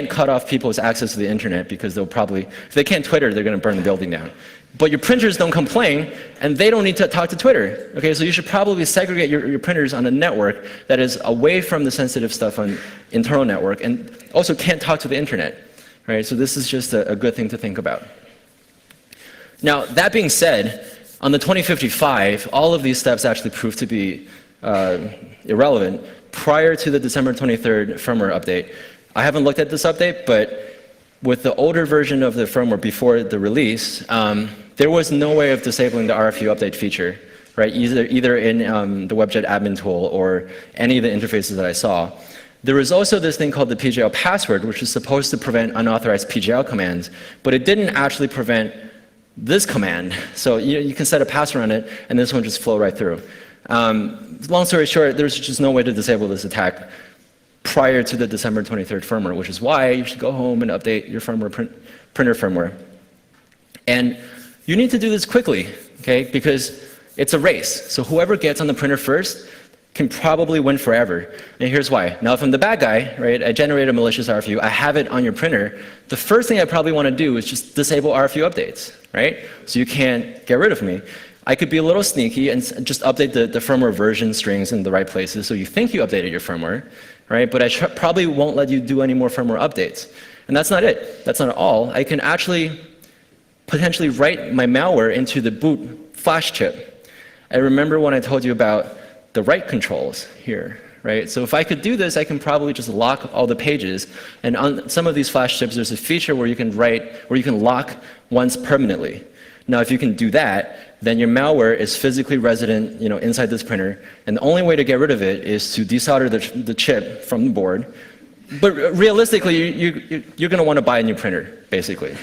cut off people's access to the internet, because they'll probably, if they can't Twitter, they're going to burn the building down. But your printers don't complain, and they don't need to talk to Twitter. Okay, so you should probably segregate your printers on a network that is away from the sensitive stuff on internal network, and also can't talk to the internet. Right? So this is just a good thing to think about. Now, that being said, on the 2055, all of these steps actually proved to be irrelevant prior to the December 23rd firmware update. I haven't looked at this update, but with the older version of the firmware before the release, there was no way of disabling the RFU update feature, right? Either in the WebJet admin tool or any of the interfaces that I saw. There was also this thing called the PGL password, which is supposed to prevent unauthorized PGL commands, but it didn't actually prevent this command. So you can set a password on it, and this one just flow right through. Long story short, there's just no way to disable this attack prior to the December 23rd firmware, which is why you should go home and update your printer firmware. And you need to do this quickly, okay? Because it's a race. So whoever gets on the printer first can probably win forever. And here's why. Now, if I'm the bad guy, right, I generated a malicious RFU, I have it on your printer, the first thing I probably want to do is just disable RFU updates, right? So you can't get rid of me. I could be a little sneaky and just update the firmware version strings in the right places so you think you updated your firmware, right? But I probably won't let you do any more firmware updates. And that's not it. That's not all. I can actually potentially write my malware into the boot flash chip. I remember when I told you about the write controls here, right? So if I could do this, I can probably just lock all the pages. And on some of these flash chips, there's a feature where you can lock once permanently. Now, if you can do that, then your malware is physically resident, inside this printer. And the only way to get rid of it is to desolder the chip from the board. But realistically, you're going to want to buy a new printer, basically.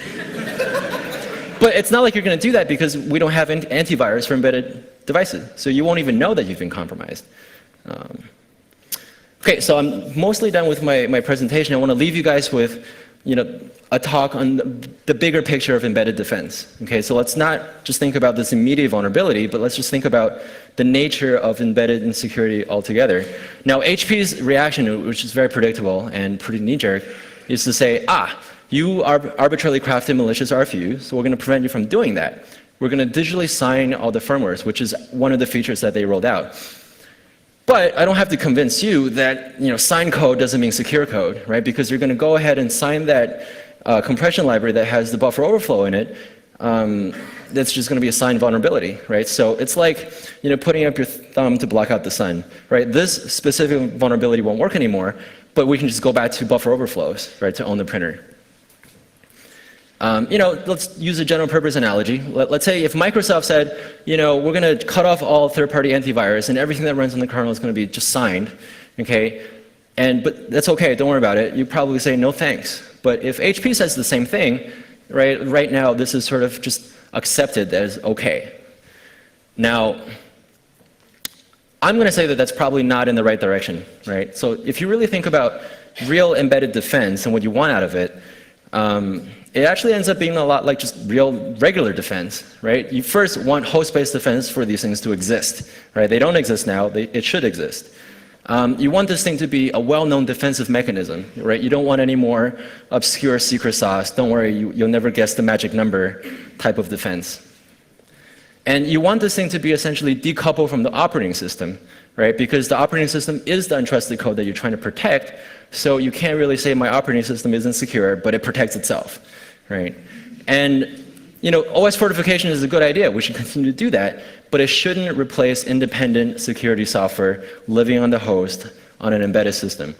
But it's not like you're going to do that because we don't have antivirus for embedded devices. So you won't even know that you've been compromised. Okay, so I'm mostly done with my presentation. I want to leave you guys with a talk on the bigger picture of embedded defense. Okay, so let's not just think about this immediate vulnerability, but let's just think about the nature of embedded insecurity altogether. Now, HP's reaction, which is very predictable and pretty knee-jerk, is to say, you arbitrarily crafted malicious RFUs, so we're going to prevent you from doing that. We're going to digitally sign all the firmwares, which is one of the features that they rolled out. But I don't have to convince you that signed code doesn't mean secure code, right? Because you're going to go ahead and sign that compression library that has the buffer overflow in it. That's just going to be a signed vulnerability, right? So it's like putting up your thumb to block out the sun, right? This specific vulnerability won't work anymore, but we can just go back to buffer overflows, right, to own the printer. Let's use a general purpose analogy. Let's say if Microsoft said, we're going to cut off all third-party antivirus and everything that runs on the kernel is going to be just signed, okay? But that's okay, don't worry about it. You probably say no thanks. But if HP says the same thing, right now this is sort of just accepted as okay. Now, I'm going to say that that's probably not in the right direction, right? So if you really think about real embedded defense and what you want out of it, it actually ends up being a lot like just real regular defense, right? You first want host-based defense for these things to exist, right? They don't exist now, it should exist. You want this thing to be a well-known defensive mechanism, right? You don't want any more obscure secret sauce, don't worry, you'll never guess the magic number type of defense. And you want this thing to be essentially decoupled from the operating system, right? Because the operating system is the untrusted code that you're trying to protect, so you can't really say my operating system isn't secure, but it protects itself, right? And OS fortification is a good idea. We should continue to do that, but it shouldn't replace independent security software living on the host on an embedded system.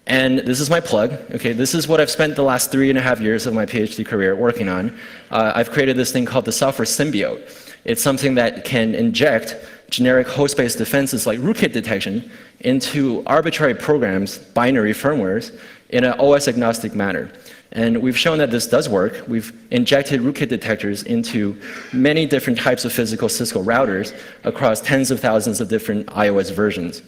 And this is my plug. Okay, this is what I've spent the last 3.5 years of my PhD career working on. I've created this thing called the software symbiote. It's something that can inject generic host-based defenses like rootkit detection into arbitrary programs, binary firmwares, in an OS-agnostic manner. And we've shown that this does work. We've injected rootkit detectors into many different types of physical Cisco routers across tens of thousands of different iOS versions.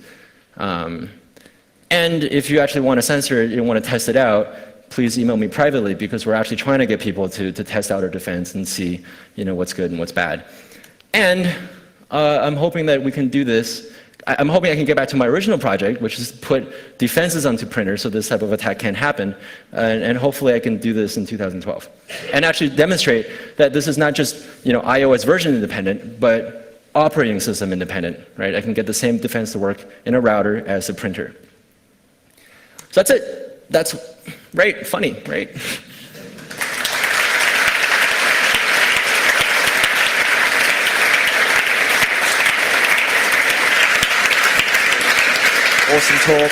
And if you actually want to censor it, you want to test it out, please email me privately because we're actually trying to get people to test out our defense and see what's good and what's bad. And I'm hoping that we can do this. I'm hoping I can get back to my original project, which is put defenses onto printers so this type of attack can't happen. And hopefully I can do this in 2012. And actually demonstrate that this is not just iOS version independent, but operating system independent, right? I can get the same defense to work in a router as a printer. So that's it. That's right, funny, right? Awesome talk.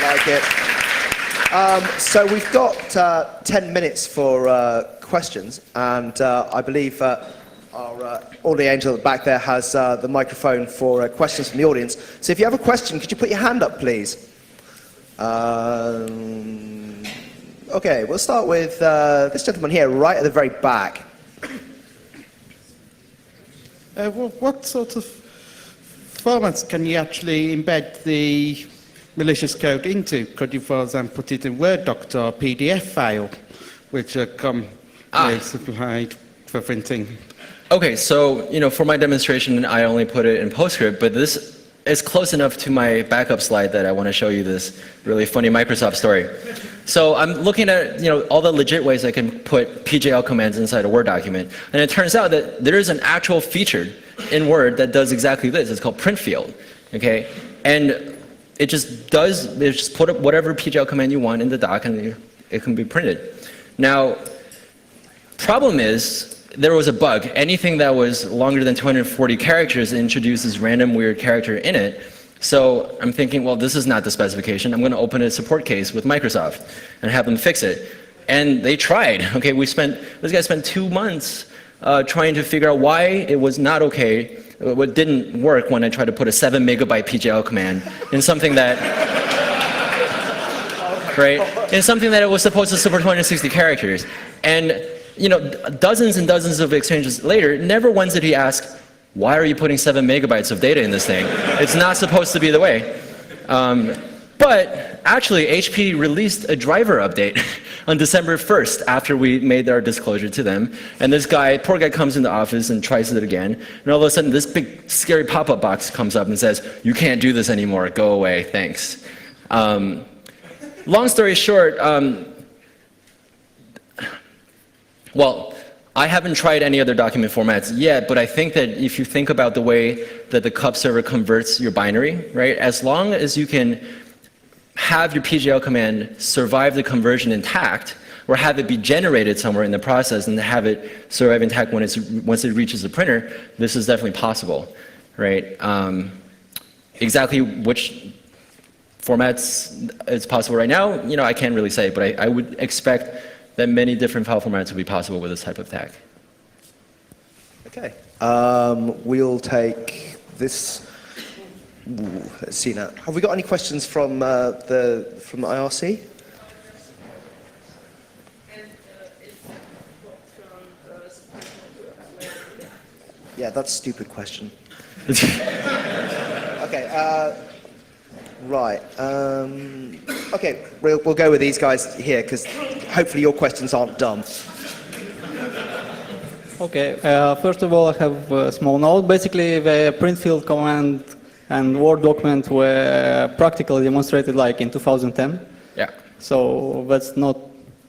Like it. So we've got 10 minutes for questions, and I believe our Audley Angel back there has the microphone for questions from the audience. So if you have a question, could you put your hand up, please? Okay, we'll start with this gentleman here, right at the very back. What sort of formats can you actually embed the malicious code into? Could you, for example, put it in Word document or PDF file, which come supplied for printing? Okay, so for my demonstration, I only put it in PostScript, but this is close enough to my backup slide that I want to show you this really funny Microsoft story. So I'm looking at all the legit ways I can put PJL commands inside a Word document, and it turns out that there is an actual feature in Word that does exactly this. It's called print field. Okay, and it just put up whatever PJL command you want in the doc, and it can be printed. Now, problem is, there was a bug. Anything that was longer than 240 characters introduces random weird character in it. So I'm thinking, well, this is not the specification. I'm going to open a support case with Microsoft and have them fix it. And they tried. Okay, this guy spent 2 months trying to figure out why it was not okay. What didn't work when I tried to put a 7 megabyte PGL command in something that, right? In something that it was supposed to support 260 characters. And dozens and dozens of exchanges later, never once did he ask, why are you putting 7 megabytes of data in this thing? It's not supposed to be the way. But actually, HP released a driver update on December 1st after we made our disclosure to them. And this guy, poor guy, comes in the office and tries it again. And all of a sudden, this big, scary pop-up box comes up and says, you can't do this anymore. Go away. Thanks. Long story short, well, I haven't tried any other document formats yet, but I think that if you think about the way that the CUP server converts your binary, right, as long as you can have your PGL command survive the conversion intact, or have it be generated somewhere in the process and have it survive intact once it reaches the printer, this is definitely possible, right? Exactly which formats it's possible right now, I can't really say, but I would expect that many different file formats will be possible with this type of tag. Okay. We'll take this. Ooh, let's see now. Have we got any questions from the IRC? Yeah, that's a stupid question. Okay. Right. Okay, we'll go with these guys here because hopefully your questions aren't dumb. Okay. First of all, I have a small note. Basically, the print field command and Word document were practically demonstrated like in 2010. Yeah. So that's not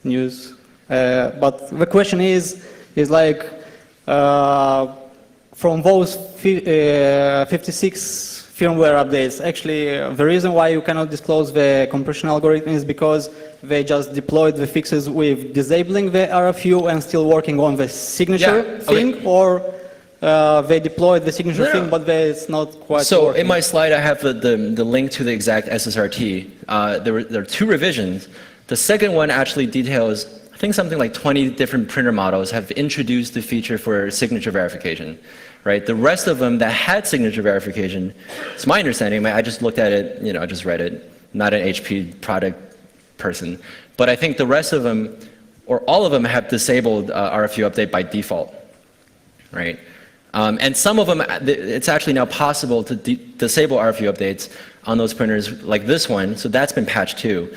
news. But the question is like from those 56 firmware updates, actually the reason why you cannot disclose the compression algorithm is because they just deployed the fixes with disabling the RFU and still working on the signature thing, or they deployed the signature thing, but it's not quite So working. in my slide, I have the link to the exact SSRT. There are 2 revisions. The second one actually details, I think something like 20 different printer models have introduced the feature for signature verification. Right? The rest of them that had signature verification, it's my understanding, I just looked at it, I just read it, not an HP product person, but I think the rest of them, or all of them, have disabled RFU update by default, right? And some of them, it's actually now possible to disable RFU updates on those printers like this one, so that's been patched too.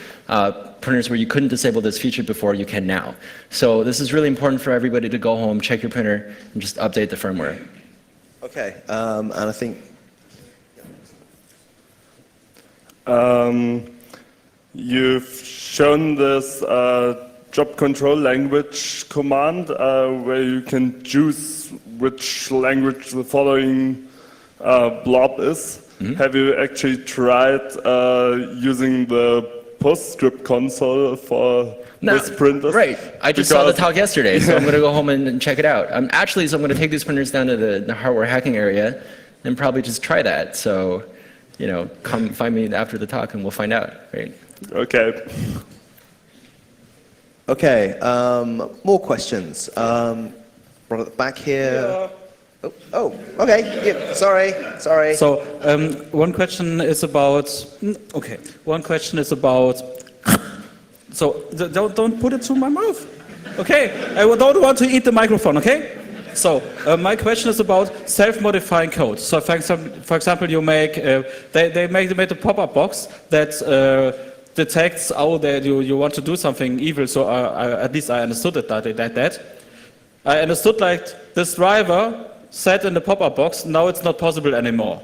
Printers where you couldn't disable this feature before, you can now. So this is really important for everybody to go home, check your printer, and just update the firmware. Okay, and I think... You've shown this job control language command where you can choose which language the following blob is. Mm-hmm. Have you actually tried using the PostScript console for this printer? Right. I just saw the talk yesterday, so I'm going to go home and check it out. Actually, so I'm going to take these printers down to the hardware hacking area and probably just try that. So, come find me after the talk and we'll find out. Right. Okay. Okay, more questions. Right at the back here. Oh, okay. Yeah, sorry. So one question is about. Okay, one question is about. So don't put it to my mouth. Okay, I don't want to eat the microphone. Okay. So my question is about self-modifying code. So for example, you make they made a pop-up box that detects that you want to do something evil. So at least I understood it that. I understood like this driver said in the pop-up box, now it's not possible anymore.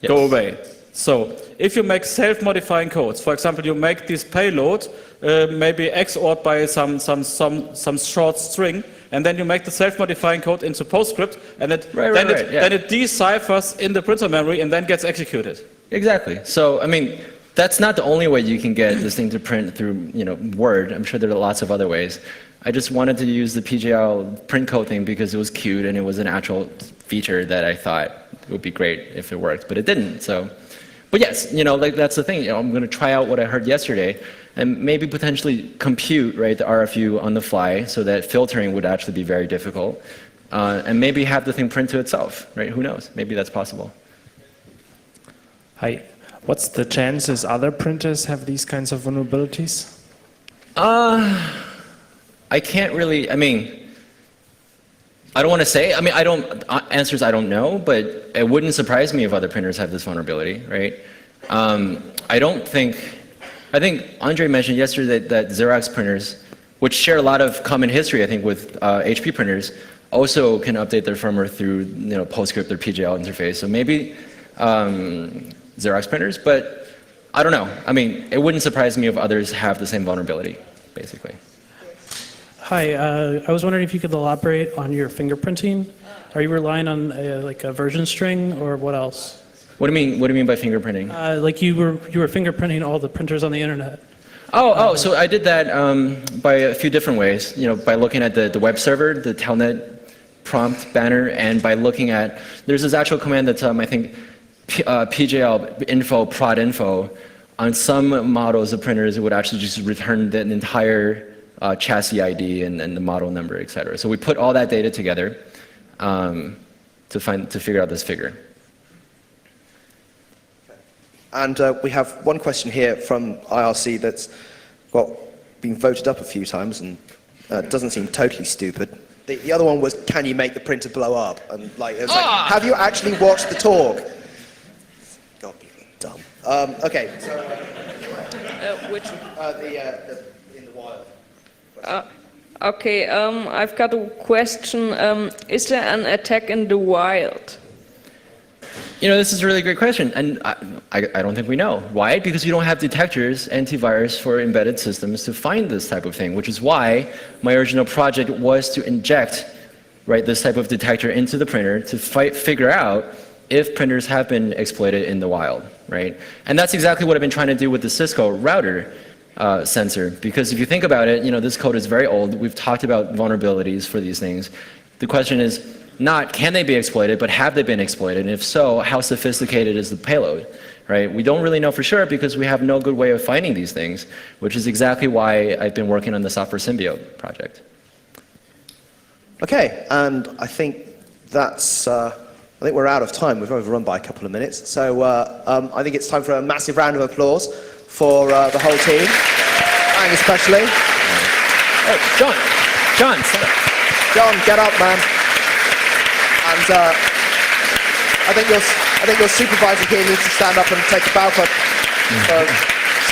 Yes. Go away. So if you make self-modifying codes, for example, you make this payload maybe XORed by some short string, and then you make the self-modifying code into PostScript, and then it deciphers in the printer memory and then gets executed. Exactly. So, I mean, that's not the only way you can get this thing to print through, Word. I'm sure there are lots of other ways. I just wanted to use the PGL print code thing because it was cute and it was an actual feature that I thought would be great if it worked, but it didn't. So, but yes, like that's the thing. I'm going to try out what I heard yesterday and maybe potentially compute, right, the RFU on the fly so that filtering would actually be very difficult, and maybe have the thing print to itself, right? Who knows? Maybe that's possible. Hi. What's the chances other printers have these kinds of vulnerabilities? I can't really, I don't want to say, answers I don't know, but it wouldn't surprise me if other printers have this vulnerability, right? I think Andre mentioned yesterday that Xerox printers, which share a lot of common history, I think, with HP printers, also can update their firmware through, PostScript or PGL interface. So maybe Xerox printers, but I don't know. It wouldn't surprise me if others have the same vulnerability, basically. Hi, I was wondering if you could elaborate on your fingerprinting. Are you relying on a version string or what else? What do you mean by fingerprinting? Like you were fingerprinting all the printers on the internet. So I did that by a few different ways. By looking at the web server, the telnet prompt banner, and by looking at, there's this actual command that's I think PGL info prod info. On some models of printers, it would actually just return the entire chassis ID and the model number, etc. So we put all that data together to figure out this figure. And we have one question here from IRC that's been voted up a few times and doesn't seem totally stupid. The other one was, can you make the printer blow up? And it was have you actually watched the talk? God, people are dumb. Okay. So, which? In the wild. Okay, I've got a question. Is there an attack in the wild? This is a really great question, and I don't think we know. Why? Because you don't have detectors, antivirus for embedded systems to find this type of thing, which is why my original project was to inject, right, this type of detector into the printer to figure out if printers have been exploited in the wild, right? And that's exactly what I've been trying to do with the Cisco router sensor, because if you think about it, this code is very old. We've talked about vulnerabilities for these things. The question is not can they be exploited, but have they been exploited? And if so, how sophisticated is the payload, right? We don't really know for sure because we have no good way of finding these things, which is exactly why I've been working on the Software Symbiote project. Okay, and I think that's, I think we're out of time. We've overrun by a couple of minutes. So I think it's time for a massive round of applause for the whole team, and especially... Oh, John, stand up. John, get up, man. And I think your supervisor here needs to stand up and take a bow for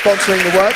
sponsoring the work.